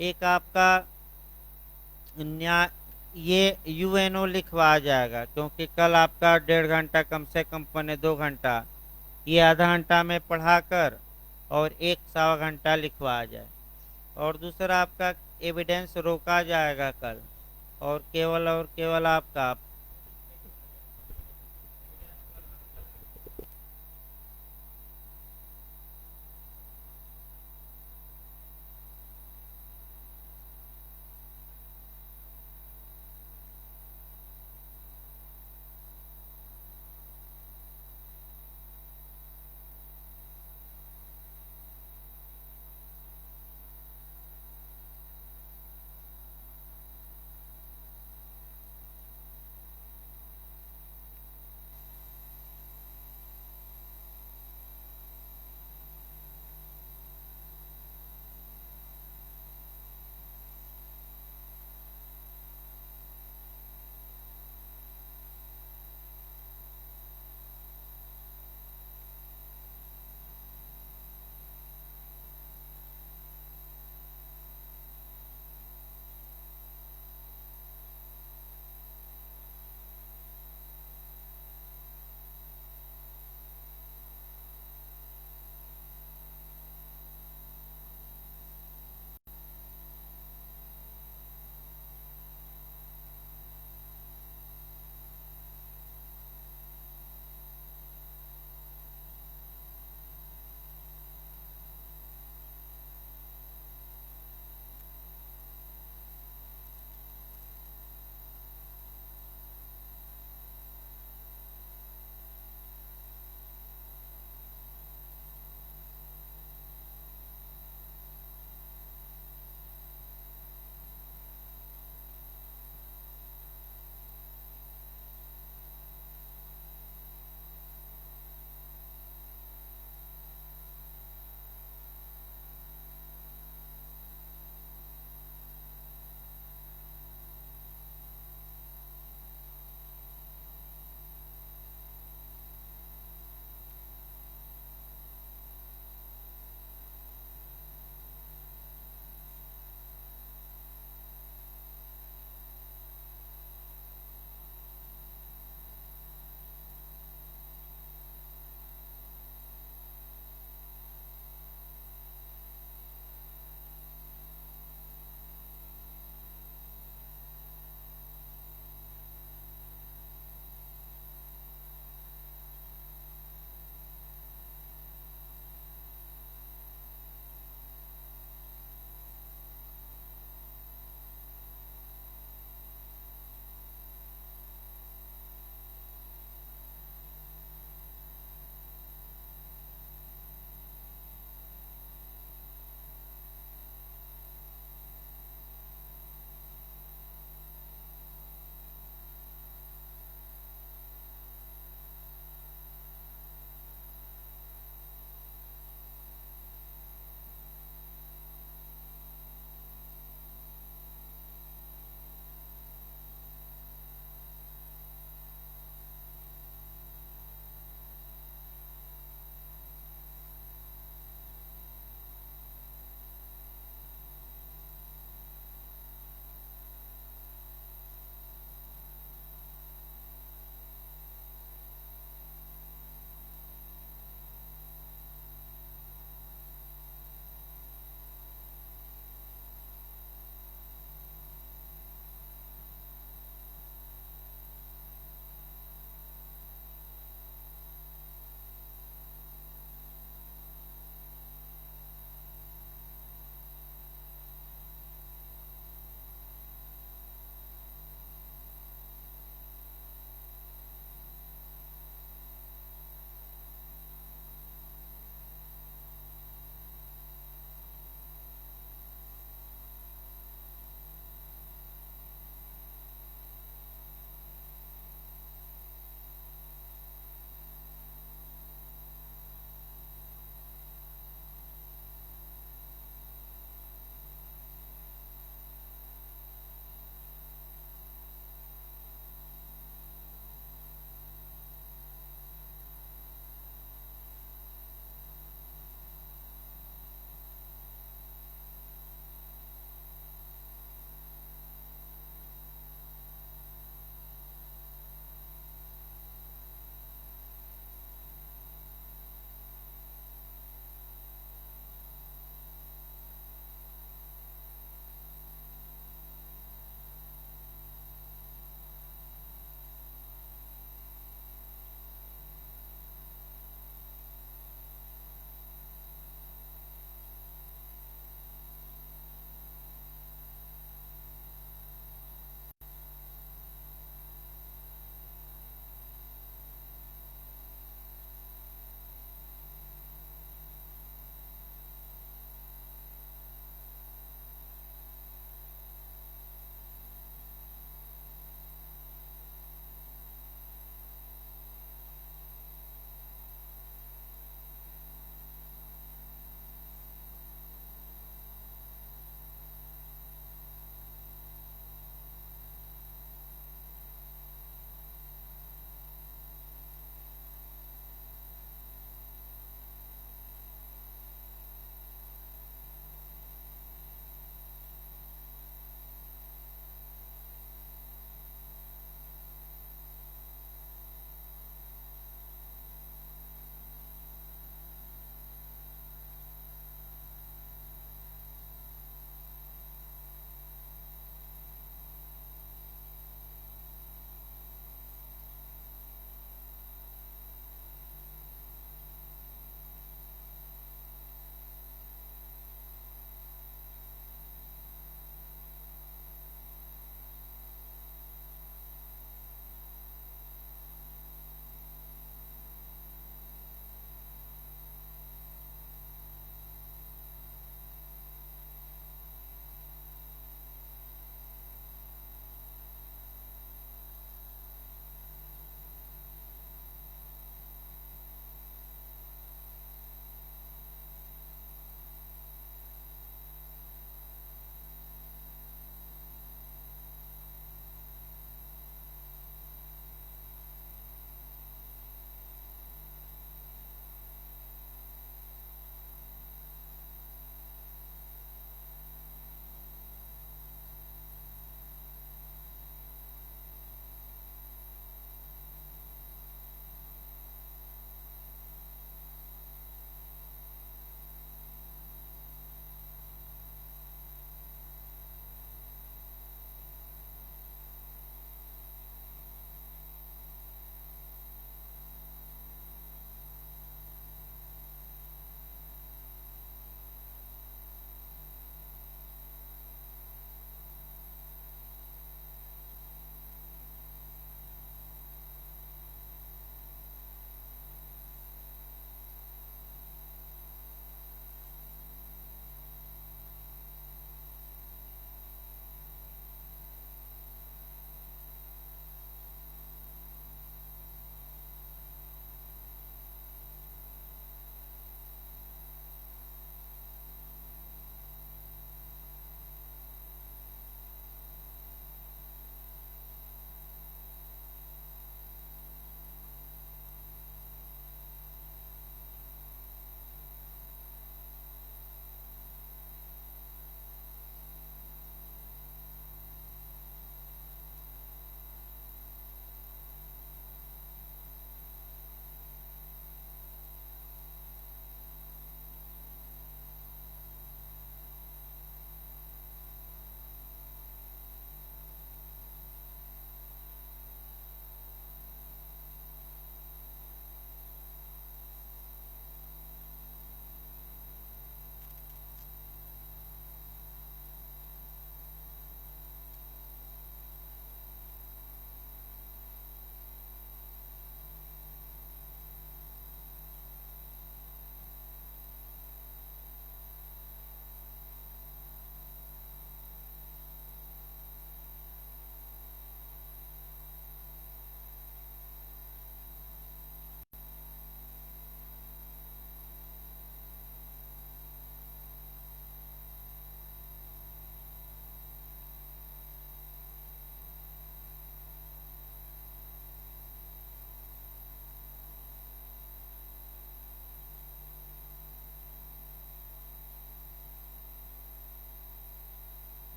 Speaker 1: एक आपका न्याय ये यूएनओ लिखवा जाएगा, क्योंकि कल आपका 1.5 घंटा कम से कम 1.25 घंटा, ये आधा घंटा में पढ़ाकर और 1 सवा घंटा लिखवा जाए। और दूसरा आपका एविडेंस रोका जाएगा कल, और केवल आपका